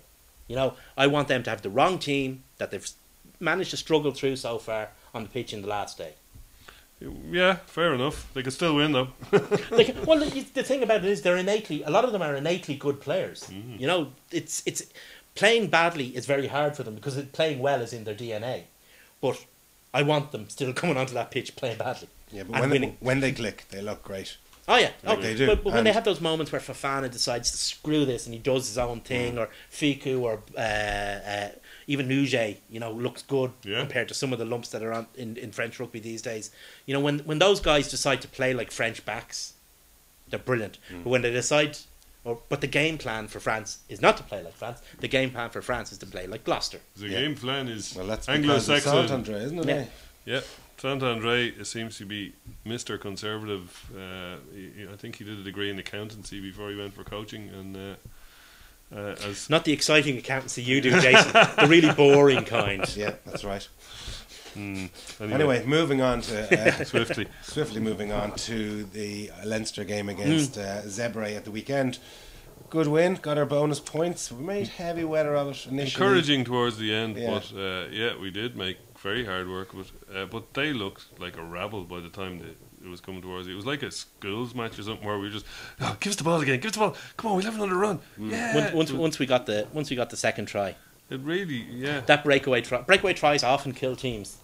S2: You know, I want them to have the wrong team that they've managed to struggle through so far on the pitch in the last day.
S3: Yeah, fair enough. They could still win though.
S2: Well, the thing about it is a lot of them are innately good players. You know, it's playing badly is very hard for them because playing well is in their DNA. But I want them still coming onto that pitch playing badly.
S1: Yeah, but
S2: and winning.
S1: when they click, they look great.
S2: Oh yeah,
S1: Like they do.
S2: But when
S1: And-
S2: they have those moments where Fofana decides to screw this and he does his own thing, or Fiku or even Nugent, looks good compared to some of the lumps that are on in French rugby these days. You know, when those guys decide to play like French backs, they're brilliant. But when they decide, But the game plan for France is not to play like France. The game plan for France is to play like Gloucester.
S3: The game plan is
S1: that's
S3: Anglo-Saxon.
S1: Saint-Andre, isn't it?
S2: Yeah.
S3: Yeah, Saint-Andre seems to be Mr. Conservative. I think he did a degree in accountancy before he went for coaching, and as
S2: Not the exciting accountancy you do, Jason. The really boring kind.
S1: Yeah, that's right.
S3: anyway,
S1: Moving on to
S3: swiftly
S1: moving on to the Leinster game against Zebre at the weekend. Good win, got our bonus points. We made heavy weather of it initially.
S3: encouraging towards the end,
S1: Yeah.
S3: but we did make very hard work. But they looked like a rabble by the time it was coming towards it. It was like a schools match or something where we were just, give us the ball again, give us the ball. Come on, we'll have another run. Yeah.
S2: Once we got the second try,
S3: It really,
S2: that breakaway tries often kill teams,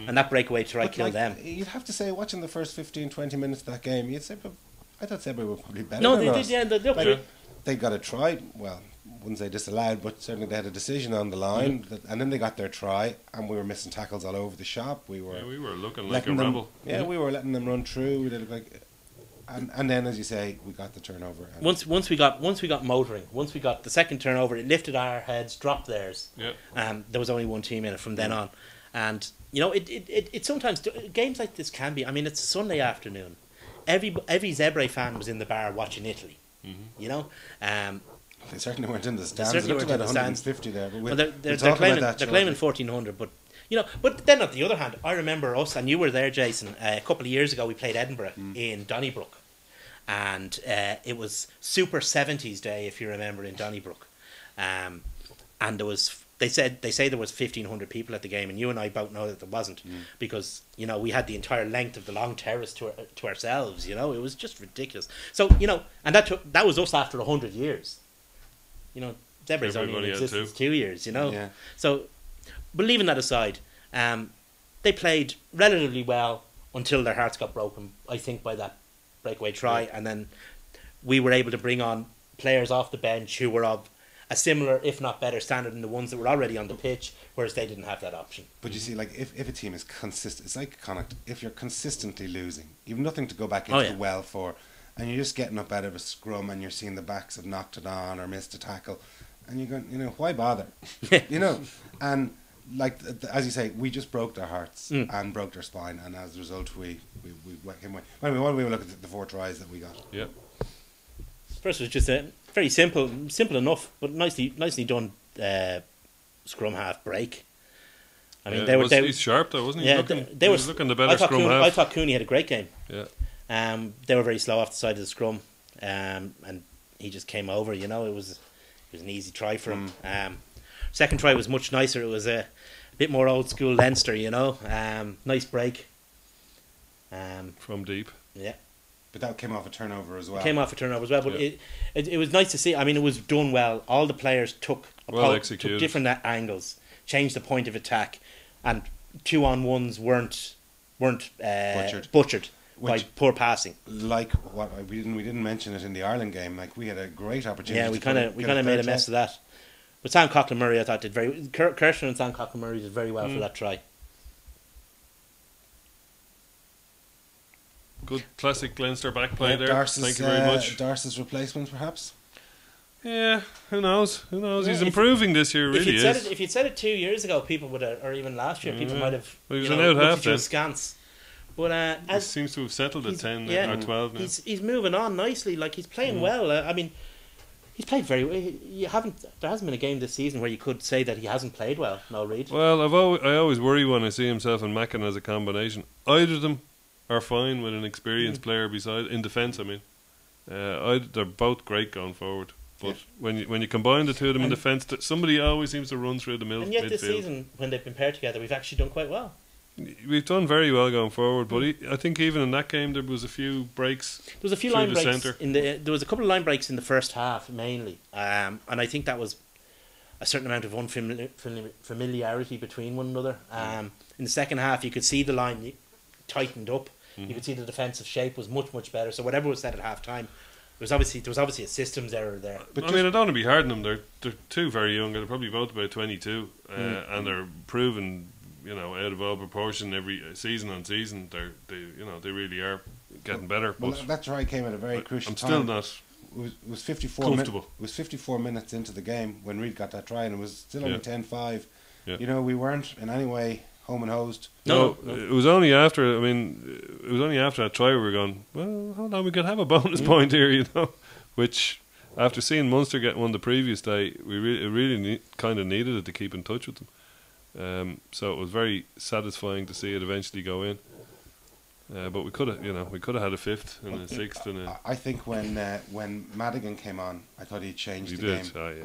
S2: and that breakaway try
S1: But,
S2: killed them.
S1: You'd have to say, watching the first 15-20 minutes of that game, you'd say, but I thought Zebre were probably better
S2: No,
S1: than
S2: they
S1: us.
S2: did. Yeah, they looked.
S3: Yeah.
S1: They got a try, well, wouldn't say disallowed, but certainly they had a decision on the line, and then they got their try, and we were missing tackles all over the shop. We were
S3: looking like a
S1: letting them,
S3: rebel.
S1: yeah, we were letting them run through. They looked like, and then, as you say, we got the turnover. And
S2: Once we got motoring, once we got the second turnover, it lifted our heads, dropped theirs.
S3: Yeah.
S2: There was only one team in it from then on, and it sometimes games like this can be. I mean, it's a Sunday afternoon. Every Zebre fan was in the bar watching Italy.
S3: Mm-hmm.
S2: You know,
S1: they certainly weren't in the stands.
S2: certainly
S1: It looked
S2: weren't
S1: about
S2: in the stands.
S1: 150 there. But
S2: well,
S1: we'll
S2: they're
S1: talk
S2: claiming
S1: about that
S2: they're claiming
S1: shortly.
S2: 1,400, but but then on the other hand, I remember us, and you were there, Jason. A couple of years ago, we played Edinburgh in Donnybrook, and it was Super 70s Day, if you remember, in Donnybrook, and there was. They say there was 1,500 people at the game, and you and I both know that there wasn't, because we had the entire length of the long terrace to ourselves. It was just ridiculous. So and that was us after 100 years. Zebra's only in
S3: Everybody had
S2: existence
S3: two.
S2: 2 years.
S1: Yeah.
S2: So, but leaving that aside, they played relatively well until their hearts got broken. I think by that breakaway try, and then we were able to bring on players off the bench who were of a similar, if not better, standard than the ones that were already on the pitch, whereas they didn't have that option.
S1: But you see, like, if a team is consistent, it's like Connacht. If you're consistently losing, you've nothing to go back into the well for, and you're just getting up out of a scrum and you're seeing the backs have knocked it on or missed a tackle, and you're going, why bother? And like, as you say, we just broke their hearts and broke their spine, and as a result, we came away. Anyway, why don't we look at the 4 tries that we got?
S3: Yeah.
S2: First was just a very simple enough, but nicely done scrum half break. I mean,
S3: he's sharp though, wasn't he?
S2: Yeah,
S3: he was looking the better scrum half.
S2: I thought Cooney had a great game.
S3: Yeah.
S2: They were very slow off the side of the scrum, and he just came over. It was an easy try for him. Second try was much nicer. It was a bit more old school Leinster. Nice break.
S3: From deep.
S2: Yeah.
S1: But that came off a turnover as well.
S2: Came off a turnover as well, but it was nice to see. I mean, it was done well. All the players took different angles, changed the point of attack, and 2-on-1s weren't butchered by poor passing.
S1: Like what we didn't mention it in the Ireland game. Like, we had a great opportunity.
S2: Yeah, we kind of made a mess of that. But Sam Coughlin-Murray, I thought, did very. Kirshner and Sam Coughlin-Murray did very well for that try.
S3: Good classic Leinster back play there.
S1: Darcy's,
S3: Thank you very much.
S1: Darcy's replacement, perhaps.
S3: Yeah, who knows? Yeah, he's improving this year. Really is.
S2: If you'd said it 2 years ago, people would have, or even last year, people might have.
S3: Well, he was an out half then.
S2: Askance. But
S3: he seems to have settled at 10 or 12 now.
S2: He's moving on nicely. Like, he's playing well. I mean, he's played very well. There hasn't been a game this season where you could say that he hasn't played well. No, Reid.
S3: Well, I always worry when I see himself and Mackin as a combination. Either of them are fine with an experienced player beside in defence. I mean, they're both great going forward. But when you combine the two of them in defence, somebody always seems to run through the middle.
S2: And yet
S3: midfield.
S2: this season, when they've been paired together, we've actually done quite well.
S3: We've done very well going forward, but I think even in that game there was a few breaks.
S2: There was a few line breaks there was a couple of line breaks in the first half mainly, and I think that was a certain amount of unfamiliarity between one another. In the second half, you could see the line tightened up. You could see the defensive shape was much better. So whatever was said at half time, there was obviously a systems error there.
S3: But I mean, I don't want to be hard on them. They're two very young. They're probably both about 22, and they're proven, out of all proportion every season on season. They really are getting better.
S1: Well, that try came at a very crucial time.
S3: I'm still not
S1: it was 54
S3: Comfortable.
S1: It was 54 minutes into the game when Reed got that try, and it was still only
S3: Yeah.
S1: 10-5.
S3: Yeah.
S1: You know, we weren't in any way home and hosed.
S3: No, it was only after. I mean, it was only after that try we were going. Well, hold on, we could have a bonus point here, you know. Which, after seeing Munster get one the previous day, we really kind of needed it to keep in touch with them. So it was very satisfying to see it eventually go in. But we could have, had a fifth and a sixth and a.
S1: I think when Madigan came on, I thought he changed
S3: He
S1: the
S3: did,
S1: game.
S3: yeah.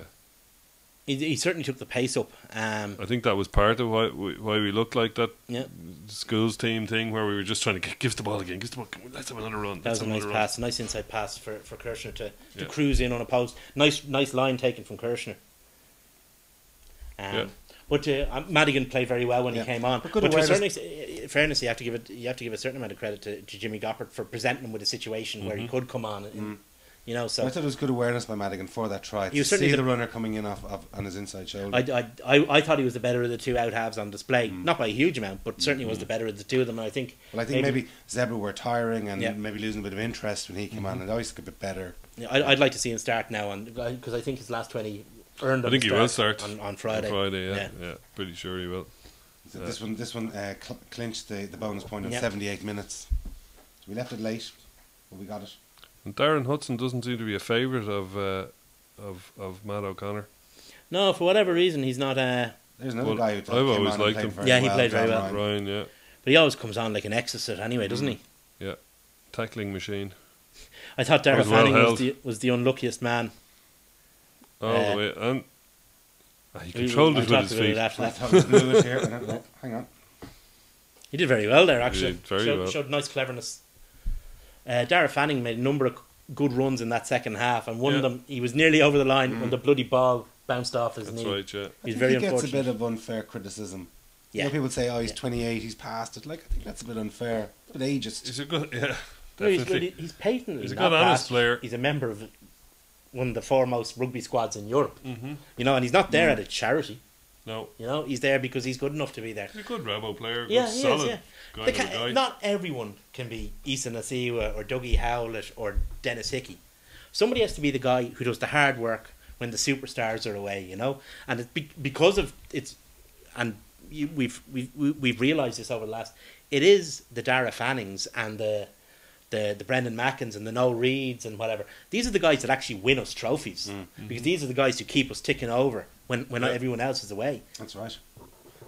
S2: He certainly took the pace up.
S3: I think that was part of why we looked like that
S2: Yeah.
S3: schools team thing where we were just trying to give us the ball again, let's have another run.
S2: That was
S3: let's
S2: a
S3: have
S2: nice
S3: another
S2: pass, a nice inside pass for Kirshner to
S3: Yeah.
S2: cruise in on a post. Nice line taken from Kirshner.
S3: Yeah.
S2: But Madigan played very well when he
S1: Yeah.
S2: came on.
S1: But good
S2: But to a
S1: awareness.
S2: certain fairness, you have to give a certain amount of credit to Jimmy Goppert for presenting him with a situation where he could come on. And, you know, so
S1: I thought it was good awareness by Madigan for that try.
S2: He was
S1: To
S2: certainly
S1: see
S2: the-
S1: the runner coming in off on his inside shoulder.
S2: I thought he was the better of the two out halves on display. Not by a huge amount, but certainly was the better of the two of them. And I think.
S1: Well, I think maybe Zebra were tiring and
S2: Yeah.
S1: maybe losing a bit of interest when he came on, and always a bit better.
S2: I'd like to see him start now, because I think his last 20 earned him
S3: I think
S2: a
S3: he will start
S2: on Friday.
S3: yeah. Pretty sure he will.
S1: This one clinched the bonus point of
S2: Yeah.
S1: 78 minutes. So we left it late, but we got it.
S3: And Darren Hudson doesn't seem to be a favourite of Matt O'Connor.
S2: No, for whatever reason, he's not.
S1: There's another
S3: Well,
S1: guy who
S3: I've
S1: came
S3: always
S1: on and
S3: liked
S1: played
S3: him.
S1: very
S2: Yeah, he
S1: well,
S2: played very
S1: John
S2: well.
S1: Ryan.
S3: Ryan, yeah,
S2: But he always comes on like an exorcist anyway, doesn't he?
S3: yeah, tackling machine.
S2: I thought Darragh
S3: Was well
S2: Fanning
S3: held.
S2: was the unluckiest man.
S3: All the way, and he
S2: We-
S3: controlled
S2: I
S3: it with
S2: talked
S3: his
S2: about it
S3: feet.
S2: after
S1: I
S2: that.
S1: thought it was Lewis here. No, hang on.
S2: He did very well there, actually.
S3: did very well.
S2: Showed nice cleverness. Darragh Fanning made a number of good runs in that second half, and one of
S3: Yeah.
S2: them, he was nearly over the line when the bloody ball bounced off his
S3: That's
S2: knee.
S3: right, yeah.
S1: I
S2: He's
S1: think
S2: very
S1: he gets a
S2: unfortunate.
S1: bit of unfair criticism.
S2: Yeah.
S1: You know, people say, "Oh, he's
S2: Yeah.
S1: 28, he's past it." Like, I think that's a bit unfair, a bit ageist.
S3: He's a good, yeah,
S2: No,
S3: definitely.
S2: he's patently
S3: He's a
S2: not
S3: good, honest
S2: past.
S3: player.
S2: He's a member of one of the foremost rugby squads in Europe.
S3: Mm-hmm.
S2: You know, and he's not there at a charity.
S3: No,
S2: You know, he's there because he's good enough to be there.
S3: he's a good Rabo player.
S2: Yeah,
S3: good,
S2: he is,
S3: solid
S2: yeah.
S3: guy
S2: They
S3: of a
S2: can't-
S3: guy.
S2: not everyone can be Issa Nasiwa or Dougie Howlett or Dennis Hickey. Somebody has to be the guy who does the hard work when the superstars are away, you know. And it's because of it's, and we've realised this over the last. It is the Darragh Fannings and the Brendan Mackens and the Noel Reeds and whatever. These are the guys that actually win us trophies because these are the guys who keep us ticking over when
S3: Yeah.
S2: everyone else is away.
S1: That's right.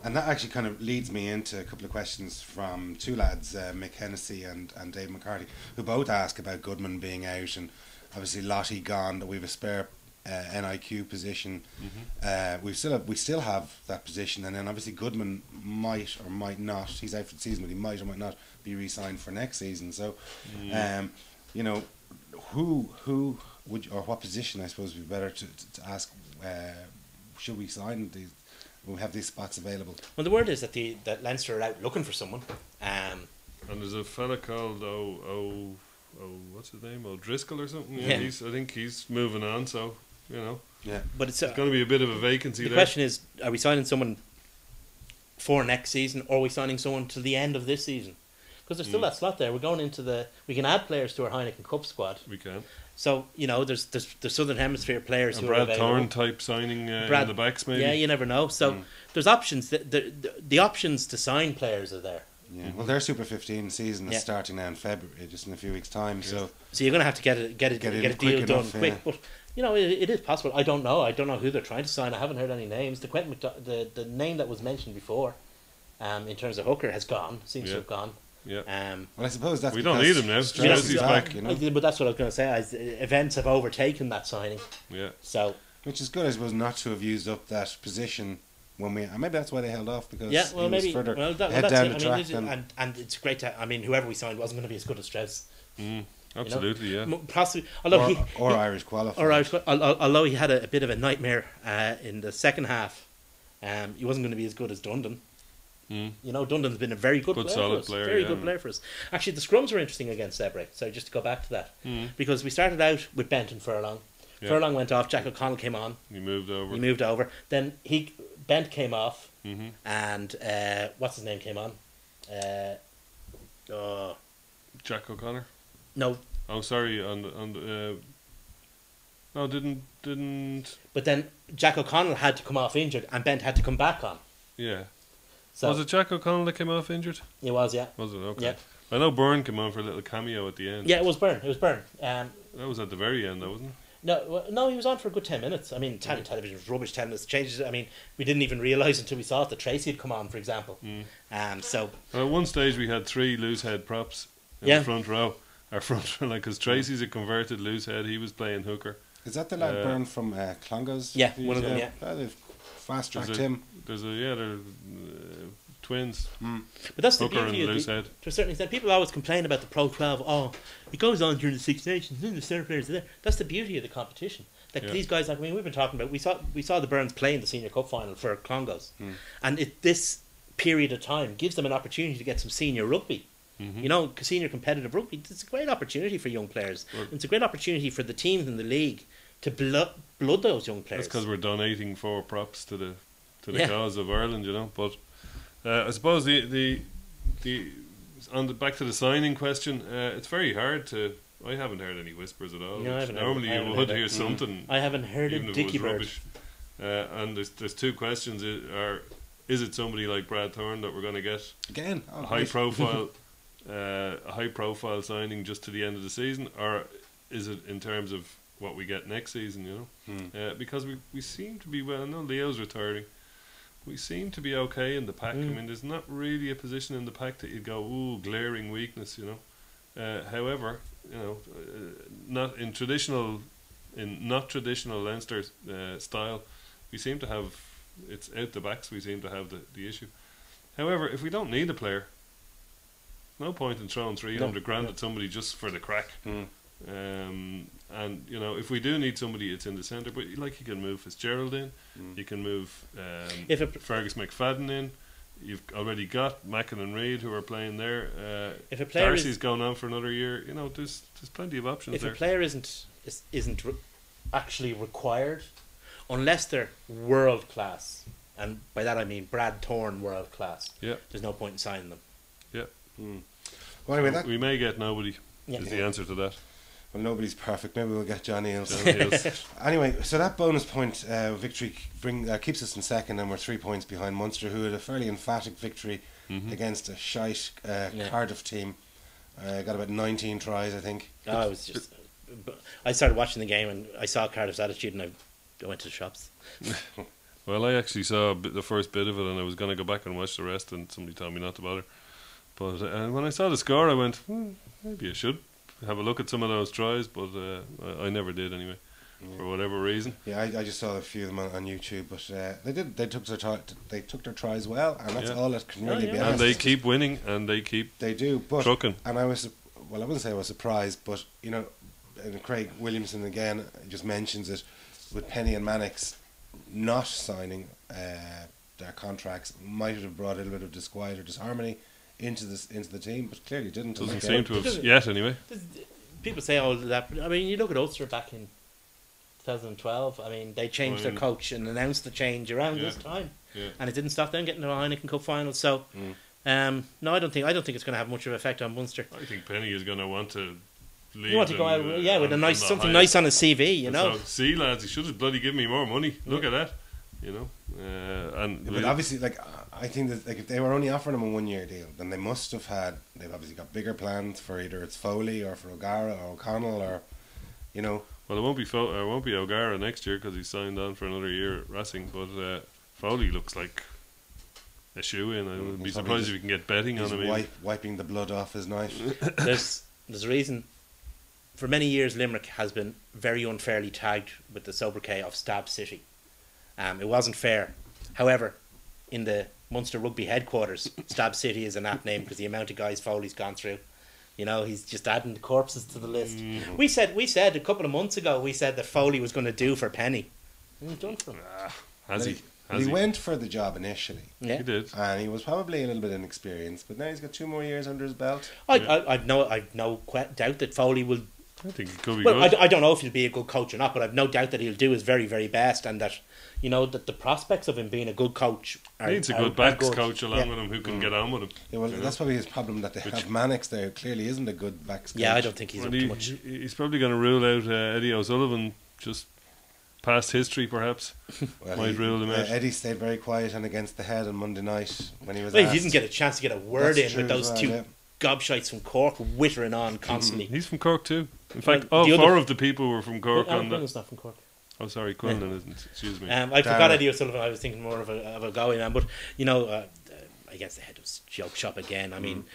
S1: And that actually kind of leads me into a couple of questions from two lads, Mick Hennessy and Dave McCarthy, who both ask about Goodman being out and obviously Lottie gone, that we have a spare NIQ position. We still have that position, and then obviously Goodman might or might not. He's out for the season, but he might or might not be re-signed for next season. So, you know, who would or what position I suppose would be better to ask? Should we sign these? We have these spots available.
S2: Well, the word is that Leinster are out looking for someone.
S3: And there's a fella called what's his name? O'Driscoll or something.
S2: Yeah.
S3: I think he's moving on. So
S1: Yeah.
S2: But it's
S3: it's going to be a bit of a vacancy
S2: the
S3: there.
S2: question is: are we signing someone for next season, or are we signing someone till the end of this season? Because there's still that slot there. We're going into we can add players to our Heineken Cup squad.
S3: We can.
S2: So you know, there's Southern Hemisphere players
S3: A
S2: who are
S3: Brad
S2: available.
S3: Thorne type signing in the backs, maybe.
S2: Yeah, you never know. So there's options. The options to sign players are there.
S1: Yeah. Well, their Super 15 season is
S2: Yeah.
S1: starting now in February, just in a few weeks' time. So
S2: So you're going to have to get a
S1: Get it
S2: deal
S1: quick
S2: done
S1: enough,
S2: quick.
S1: yeah.
S2: But you know, it is possible. I don't know who they're trying to sign. I haven't heard any names. The Quentin the name that was mentioned before, in terms of hooker, has gone. Seems to have gone.
S3: Yeah.
S1: well, I suppose that's
S3: We don't
S1: because
S3: need him now.
S1: Strauss is
S3: He's
S1: back,
S3: back.
S1: you know,
S2: But that's what I was going to say. Events have overtaken that signing.
S3: Yeah.
S2: So
S1: which is good, I suppose, not to have used up that position when we. Maybe that's why they held off because
S2: yeah, well
S1: he was
S2: maybe
S1: further
S2: that's
S1: head down
S2: it.
S1: the
S2: I mean,
S1: track. than,
S2: and it's great to. I mean, whoever we signed wasn't going to be as good as Strauss.
S3: Absolutely, yeah.
S2: Possibly, although
S1: or Irish qualifier.
S2: or Irish, although he had a bit of a nightmare in the second half, he wasn't going to be as good as Dundon. You know, Dundon's been a very good player
S3: solid
S2: for us.
S3: player,
S2: Very
S3: yeah.
S2: good player for us. Actually, the scrums were interesting against Zebre. So just to go back to that, because we started out with Benton Furlong.
S3: Yeah.
S2: Furlong went off. Jack O'Connell came on.
S3: He moved over.
S2: He moved over. Then Bent came off,
S3: Mm-hmm.
S2: and what's his name came on.
S3: Jack O'Connor.
S2: No,
S3: Oh, sorry. On the No, didn't.
S2: But then Jack O'Connell had to come off injured, and Bent had to come back on.
S3: Yeah.
S2: So
S3: Was it Jack O'Connell that came off injured?
S2: it was, yeah.
S3: Was it? Okay.
S2: Yeah.
S3: I know Byrne came on for a little cameo at the end.
S2: Yeah, it was Byrne. It was Byrne.
S3: That was at the very end, though, wasn't it?
S2: No, he was on for a good 10 minutes. I mean, Italian television was rubbish. 10 minutes changes. I mean, we didn't even realise until we saw it that Tracy had come on, for example. So
S3: At one stage, we had 3 loose head props in
S2: Yeah.
S3: the front row. Our front row, because Tracy's a converted loose head. He was playing hooker.
S1: Is that the lad Byrne from Clongowes?
S2: Yeah, one of them, yeah.
S1: They've fast tracked
S3: There's
S1: him.
S3: they're twins.
S2: but that's the
S3: Hooker and
S2: beauty of
S3: loose
S2: the,
S3: head.
S2: to a certain extent. People always complain about the Pro 12. Oh, it goes on during the Six Nations. And the star players are there. That's the beauty of the competition. Like
S3: Yeah.
S2: these guys, like, I mean, we've been talking about. We saw the Burns play in the Senior Cup final for Clongowes, and this period of time gives them an opportunity to get some senior rugby. You know, senior competitive rugby. It's a great opportunity for young players.
S3: Well-
S2: It's a great opportunity for the teams in the league to blood those young players.
S3: That's because we're donating 4 props to the
S2: Yeah.
S3: cause of Ireland, you know. But I suppose the back to the signing question. It's very hard to. I haven't heard any whispers at all.
S2: No, I haven't heard-
S3: Normally
S2: I
S3: you
S2: haven't
S3: would
S2: heard
S3: hear
S2: it.
S3: something.
S2: I haven't heard
S3: Even
S2: of
S3: if it was
S2: Dickie Bird.
S3: rubbish. And there's 2 questions. Is it somebody like Brad Thorne that we're going to get
S1: Again.
S3: a high profile signing just to the end of the season, or is it in terms of what we get next season? You know, because we seem to be well. I know Leo's retiring. We seem to be okay in the pack. I mean, there's not really a position in the pack that you'd go, ooh, glaring weakness. You know, however, you know, not traditional Leinster style, we seem to have. It's out the backs we seem to have the issue. However, if we don't need a player, no point in throwing 300 grand at somebody just for the crack. And you know, if we do need somebody, it's in the centre. But like, you can move Fitzgerald in, you can move Fergus McFadden in. You've already got Mackin and Reid who are playing there.
S2: If a player
S3: Darcy's going on for another year. You know, there's plenty of options
S2: if
S3: there.
S2: a player isn't actually required, unless they're world class, and by that I mean Brad Thorne world class.
S3: Yeah.
S2: There's no point in signing them.
S3: Yeah.
S1: Well, anyway,
S3: We may get nobody.
S2: Yeah.
S3: Is the answer to that.
S1: well, nobody's perfect. Maybe we'll get Johnny Hills.
S3: John Hills.
S1: Anyway, so that bonus point victory keeps us in second, and we're 3 points behind Munster, who had a fairly emphatic victory against a shite Cardiff team. Got about 19 tries, I think.
S2: Oh, I was just. I started watching the game and I saw Cardiff's attitude, and I went to the shops.
S3: Well, I actually saw the first bit of it, and I was going to go back and watch the rest, and somebody told me not to bother. But when I saw the score, I went, maybe I should have a look at some of those tries, but I never did anyway, for whatever reason.
S1: Yeah, I just saw a few of them on YouTube, but they took their tries well, and that's
S3: Yeah.
S1: all that can really be asked.
S3: And they keep winning, and they keep
S1: They do, but
S3: trucking.
S1: and I wouldn't say I was surprised, but you know, and Craig Williamson again just mentions it with Penny and Mannix not signing their contracts might have brought a little bit of disquiet or disharmony into the team, but clearly didn't.
S3: Doesn't seem to have yet, anyway.
S2: People say all that, but I mean, you look at Ulster back in 2012. I mean, they changed their coach and announced the change around this time, and it didn't stop them getting to the Heineken Cup final. So, no, I don't think it's going to have much of an effect on Munster.
S3: I think Penny is going to want to leave.
S2: You want to go out, with a nice something
S3: highest.
S2: nice on his CV, you know.
S3: So, see, lads, he should have bloody given me more money. Look at that, you know. And
S1: But obviously, like, I think that, like, if they were only offering him a 1 year deal, then they must have they've obviously got bigger plans for either it's Foley or for O'Gara or O'Connell, or, you know.
S3: well, it won't be O'Gara next year because he's signed on for another year at Racing. But Foley looks like a shoe in. I would be surprised if you can get betting on
S1: He's
S3: him.
S1: wiping the blood off his knife.
S2: There's a reason. For many years, Limerick has been very unfairly tagged with the sobriquet of Stab City. It wasn't fair. However, in the Munster Rugby headquarters, Stab City is an apt name because the amount of guys Foley's gone through. You know, he's just adding the corpses to the list. We said a couple of months ago, we said that Foley was going to do for Penny. And he's done for him.
S3: Has he?
S1: He went for the job initially.
S2: Yeah.
S3: He did.
S1: And he was probably a little bit inexperienced, but now he's got 2 more years under his belt.
S2: I've no doubt that Foley will.
S3: I think he could be
S2: Well,
S3: good.
S2: I don't know if he'll be a good coach or not, but I've no doubt that he'll do his very, very best, and that, you know, that the prospects of him being a good coach are
S3: Needs a
S2: are
S3: good backs
S2: good.
S3: coach along
S2: Yeah.
S3: with him who can get on with him.
S1: Yeah, well,
S3: You know?
S1: that's probably his problem, that they have Mannix there, who clearly isn't a good backs coach.
S2: Yeah, I don't think he's
S3: Well,
S2: up to much.
S3: he's probably going to rule out Eddie O'Sullivan just past history perhaps might rule them out.
S1: Eddie stayed very quiet and against the head on Monday night when he was
S2: Well,
S1: asked.
S2: he didn't get a chance to get a word
S1: That's
S2: in
S1: true
S2: with those
S1: as well,
S2: two
S1: yeah.
S2: gobshites from Cork whittering on constantly.
S3: He's from Cork too. In
S2: Well,
S3: fact, all
S2: the other-
S3: four of the people were from Cork
S2: Alan
S3: on that.
S2: Quinlan's not from Cork.
S3: Oh, sorry, Quinlan isn't. Excuse me.
S2: I forgot
S1: Dara.
S2: Eddie O'Sullivan. I was thinking more of a Galway man, but you know, against the head was joke shop again. I mean,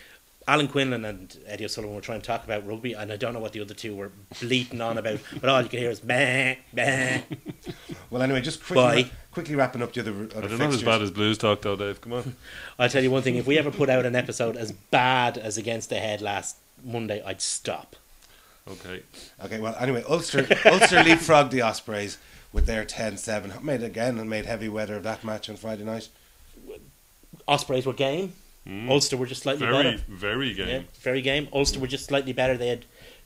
S2: Alan Quinlan and Eddie O'Sullivan were trying to talk about rugby, and I don't know what the other two were bleating on about, but all you could hear is bah, bah.
S1: Well, anyway, just
S2: Bye.
S1: quickly wrapping up the other
S3: I
S1: fixtures.
S3: don't know as bad as Blues talk though, Dave. Come on.
S2: I'll tell you one thing: if we ever put out an episode as bad as Against the Head last Monday, I'd stop.
S3: Okay.
S1: Okay, well, anyway, Ulster leapfrogged the Ospreys with their 10-7. Made heavy weather of that match on Friday night.
S2: Ospreys were game. Ulster were just slightly
S3: Very,
S2: better.
S3: very game.
S2: Yeah, very game. Ulster were just slightly better. They had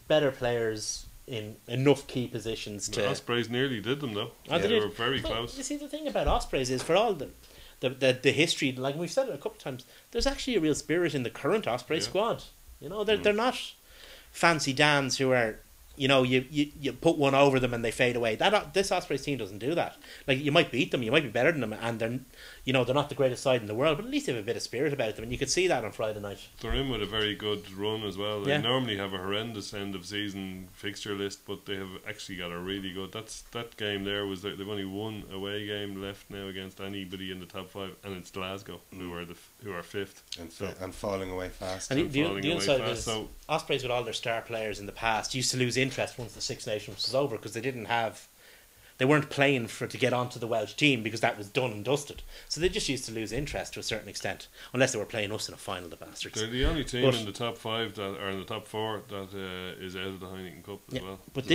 S2: better players in enough key positions
S3: The
S2: to.
S3: Ospreys nearly did them though.
S2: Oh,
S3: They
S2: did.
S3: were very
S2: Well,
S3: close.
S2: You see, the thing about Ospreys is, for all the history, like we've said it a couple of times, there's actually a real spirit in the current Osprey
S3: Yeah.
S2: squad. You know, they're not fancy Dans who are, you know, you put one over them and they fade away. This Ospreys team doesn't do that. Like, you might beat them, you might be better than them, and they're not the greatest side in the world, but at least they have a bit of spirit about them, and you could see that on Friday night.
S3: They're in with a very good run as well. They
S2: Yeah.
S3: normally have a horrendous end of season fixture list, but they have actually got a really good. That game there was they've only one away game left now against anybody in the top 5, and it's Glasgow who are fifth
S1: And falling away fast.
S2: And the
S3: falling
S2: other
S3: away
S2: side
S3: fast.
S2: is
S3: So
S2: Ospreys with all their star players in the past used to lose interest once the Six Nations was over because they weren't playing to get onto the Welsh team because that was done and dusted. So they just used to lose interest to a certain extent, unless they were playing us in a final, the bastards.
S3: they're the only team
S2: But-
S3: in the top 5 that are in the top 4 that is out of the Heineken Cup as
S2: Yeah,
S3: well.
S2: but
S3: So-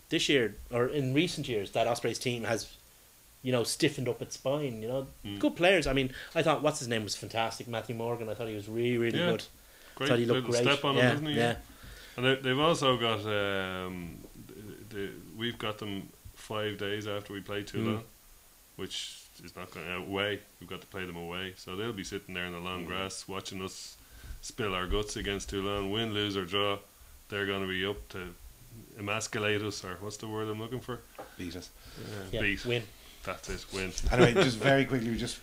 S2: this year, or in recent years, that Ospreys team has, stiffened up its spine. Good players. I mean, I thought what's his name was fantastic, Matthew Morgan. I thought he was really, really
S3: Yeah.
S2: good.
S3: great
S2: thought he looked
S3: little
S2: great.
S3: step on
S2: yeah,
S3: him, hasn't he?
S2: Yeah.
S3: And they've also got we've got them 5 days after we play Toulon, which is not going away. We've got to play them away, so they'll be sitting there in the long grass watching us spill our guts against Toulon, win, lose or draw. They're going to be up to emasculate us, or what's the word I'm looking for?
S1: Beat us.
S2: Yeah,
S3: Beat.
S2: win.
S3: That's it. Win.
S1: Anyway, just very quickly, we just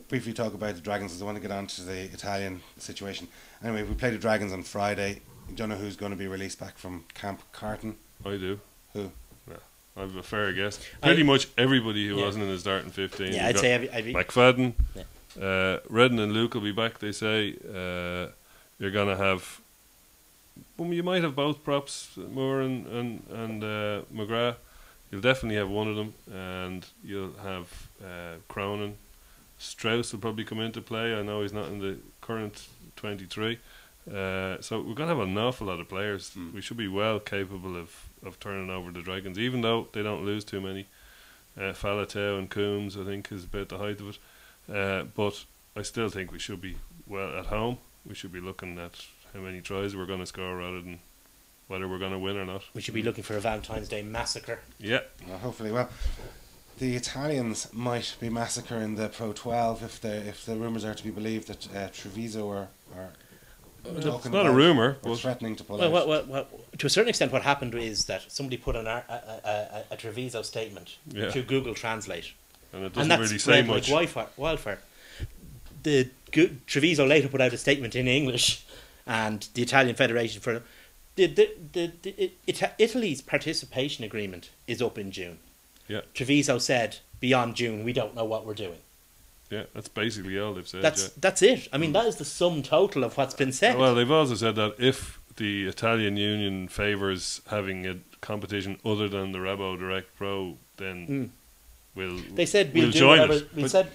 S1: briefly talk about the Dragons, as I want to get on to the Italian situation. Anyway, we play the Dragons on Friday. You don't know who's going to be released back from Camp Carton.
S3: I do.
S1: Who?
S3: I have a fair guess. Pretty much everybody who
S2: Yeah.
S3: wasn't in the starting 15.
S2: Yeah,
S3: We've
S2: I'd
S3: got
S2: say I'd be.
S3: McFadden,
S2: Yeah.
S3: Redden and Luke will be back. They say you're gonna have. Well, you might have both props, Moore and McGrath. You'll definitely have one of them, and you'll have Cronin. Strauss will probably come into play. I know he's not in the current 23. So we're going to have an awful lot of players. We should be well capable of turning over the Dragons, even though they don't lose too many. Falatau and Coombs, I think, is about the height of it. But I still think we should be well at home. We should be looking at how many tries we're going to score rather than whether we're going to win or not.
S2: We should be looking for a Valentine's Day massacre.
S3: Yeah.
S1: Well, hopefully, well, the Italians might be massacring the Pro 12 if the rumours are to be believed that Treviso are
S3: It's
S1: talking
S3: not a
S1: about
S3: rumour,
S1: or
S3: but
S1: threatening to pull
S2: Well,
S1: out.
S2: well, to a certain extent, what happened is that somebody put a Treviso statement
S3: Yeah.
S2: to Google Translate,
S3: and it
S2: and
S3: doesn't
S2: that's
S3: really say
S2: spread
S3: much.
S2: like wildfire. The Treviso later put out a statement in English, and the Italian Federation for Italy's participation agreement is up in June.
S3: Yeah.
S2: Treviso said beyond June we don't know what we're doing.
S3: Yeah, that's basically all they've said.
S2: That's it. I mean, that is the sum total of what's been said.
S3: Well, they've also said that if the Italian Union favours having a competition other than the Rabo Direct Pro, then
S2: they said we'll do
S3: join
S2: whatever.
S3: it.
S2: They said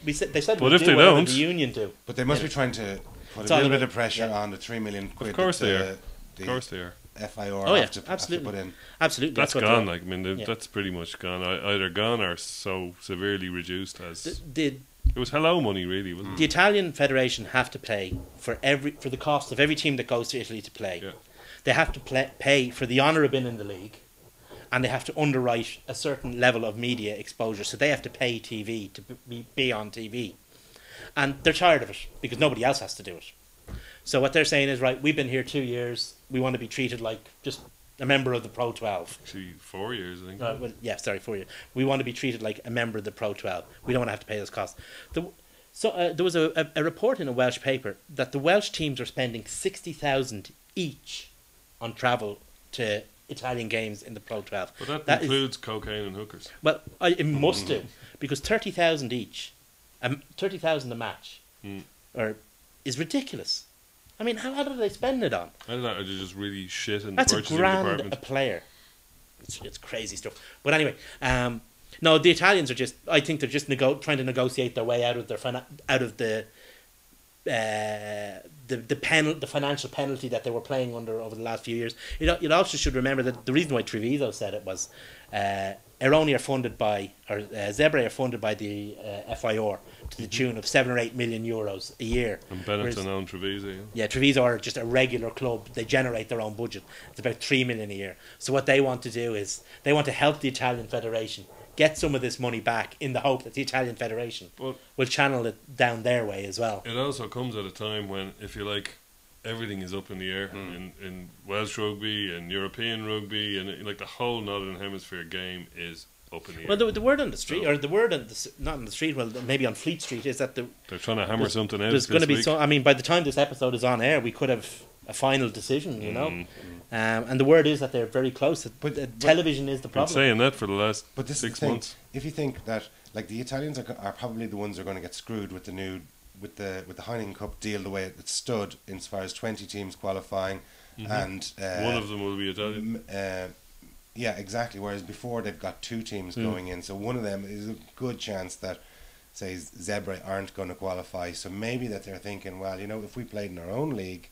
S3: but
S2: we'll
S3: if
S2: do
S3: they
S2: whatever
S3: don't-
S2: the union do.
S1: But they must be trying to put
S2: It's
S1: a
S2: all
S1: little bit
S2: about-
S1: of pressure
S2: yeah.
S1: on the 3 million quid.
S3: Of course
S1: that
S3: they are.
S1: The
S3: Of course they are.
S1: FIR
S2: Oh, yeah,
S1: have to
S2: absolutely.
S1: put in.
S2: Absolutely,
S3: That's
S2: what
S3: gone.
S2: they're-
S3: Like I mean,
S2: Yeah.
S3: that's pretty much gone. Either gone or so severely reduced as
S2: the
S3: it was hello money, really, wasn't it?
S2: the Italian Federation have to pay for the cost of every team that goes to Italy to play.
S3: Yeah.
S2: They have to pay for the honour of being in the league, and they have to underwrite a certain level of media exposure. So they have to pay TV to be on TV, and they're tired of it because nobody else has to do it. So what they're saying is, right, we've been here 2 years. We want to be treated like just a member of the Pro 12.
S3: Actually, 4 years, I think.
S2: Well, yeah, sorry, 4 years. We want to be treated like a member of the Pro 12. We don't want to have to pay those costs. There was a report in a Welsh paper that the Welsh teams are spending 60,000 each on travel to Italian games in the Pro 12.
S3: But that includes cocaine and hookers.
S2: Well, it must do, because 30,000 each, 30,000 a match, is ridiculous. I mean, how do they spend it on?
S3: I don't know, are they just really shit in
S2: That's
S3: the
S2: a
S3: purchasing
S2: grand
S3: department?
S2: a player. It's crazy stuff. But anyway, no, the Italians are just. I think they're just trying to negotiate their way out of their the financial penalty that they were playing under over the last few years. You also should remember that the reason why Treviso said it was Aironi are funded by, or Zebre are funded by the FIR to the tune of 7 or 8 million euros a year.
S3: And Benetton own Treviso.
S2: Yeah, Treviso are just a regular club. They generate their own budget. It's about 3 million a year. So what they want to do is they want to help the Italian Federation get some of this money back in the hope that the Italian Federation will channel it down their way as well.
S3: It also comes at a time when, if you like, everything is up in the air in Welsh rugby and European rugby, and like the whole Northern Hemisphere game is up in the air.
S2: Well, the word on the street, or the word on not on the street, well, maybe on Fleet Street, is that
S3: they're trying to hammer something out.
S2: There's going to be so. I mean, by the time this episode is on air, we could have a final decision, you know. And the word is that they're very close. But television is the problem.
S3: I've been saying that for the last
S1: But this
S3: 6
S1: thing,
S3: months.
S1: if you think that, like, the Italians are probably the ones who are going to get screwed with the new with the Heineken Cup deal, the way it stood, insofar as 20 teams qualifying, and
S3: one of them will be Italian.
S1: Yeah, exactly. Whereas before they've got 2 teams going in, so one of them is a good chance that, say, Zebre aren't going to qualify. So maybe that they're thinking, well, you know, if we played in our own league,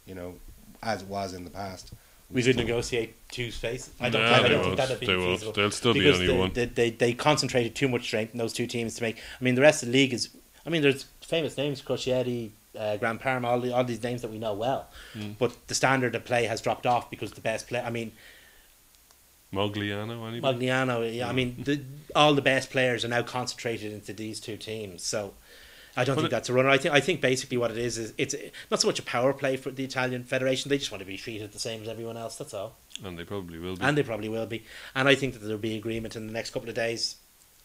S1: you know, as it was in the past,
S2: we could negotiate 2 spaces. I don't think that'd be feasible.
S3: They'll still be only one.
S2: They concentrated too much strength in those 2 teams to make. I mean, the rest of the league is. I mean, there's famous names: Crocietti, Gran Parma, all these names that we know well. But the standard of play has dropped off because the best play. I mean,
S3: Mogliano.
S2: Yeah. I mean, all the best players are now concentrated into these 2 teams. So I don't think that's a runner. I think basically what it is it's not so much a power play for the Italian Federation. They just want to be treated the same as everyone else. That's all.
S3: And they probably will be.
S2: And I think that there'll be agreement in the next couple of days.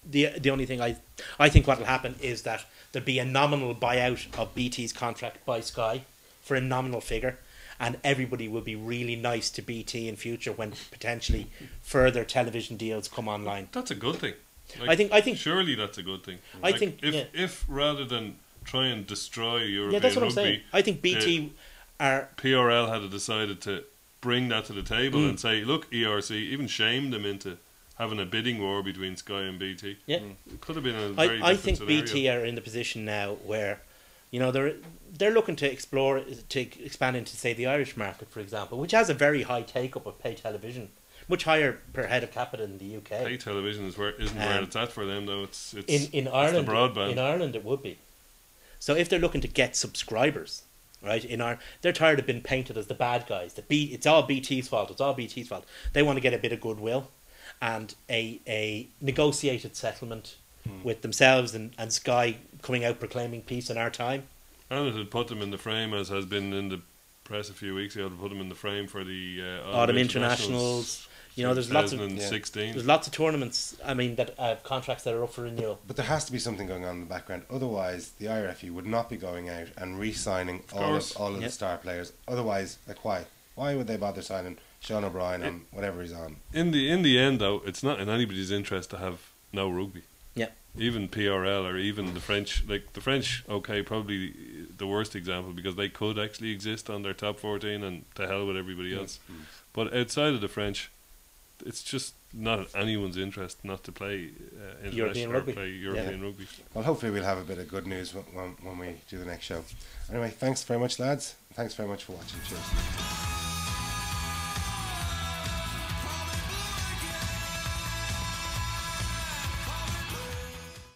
S2: The only thing I think what will happen is that there'll be a nominal buyout of BT's contract by Sky for a nominal figure, and everybody will be really nice to BT in future when potentially further television deals come online.
S3: That's a good thing.
S2: I think
S3: surely that's a good thing.
S2: I think
S3: if rather than try and destroy European
S2: that's what
S3: rugby,
S2: I'm saying. I think BT
S3: PRL had decided to bring that to the table and say, look, ERC even shamed them into having a bidding war between Sky and BT.
S2: Yeah,
S3: it could have been a very different
S2: I think
S3: scenario.
S2: BT are in the position now where, you know, they're looking to expand into, say, the Irish market, for example, which has a very high take up of pay television, much higher per head of capita in the UK.
S3: Pay television isn't where it's at for them, though. It's
S2: in Ireland.
S3: the broadband.
S2: In Ireland, it would be. So if they're looking to get subscribers, right, they're tired of being painted as the bad guys. It's all BT's fault. It's all BT's fault. They want to get a bit of goodwill and a negotiated settlement with themselves and Sky coming out proclaiming peace in our time.
S3: And it had put them in the frame, as has been in the press a few weeks ago, to put them in the frame for the
S2: Autumn Internationals. You know, there's lots of
S3: 2016.
S2: There's lots of tournaments. I mean, that have contracts that are up for renewal.
S1: But there has to be something going on in the background. Otherwise, the IRFE would not be going out and re-signing all of the star players. Otherwise, like, why? Why would they bother signing Sean O'Brien on whatever he's on?
S3: In the end, though, it's not in anybody's interest to have no rugby.
S2: Yeah.
S3: Even PRL or even the French, okay, probably the worst example, because they could actually exist on their top 14 and to hell with everybody else. But outside of the French, it's just not in anyone's interest not to play
S2: European rugby.
S3: Rugby.
S1: Well, hopefully we'll have a bit of good news when we do the next show. Anyway, thanks very much, lads. Thanks very much for watching. Cheers.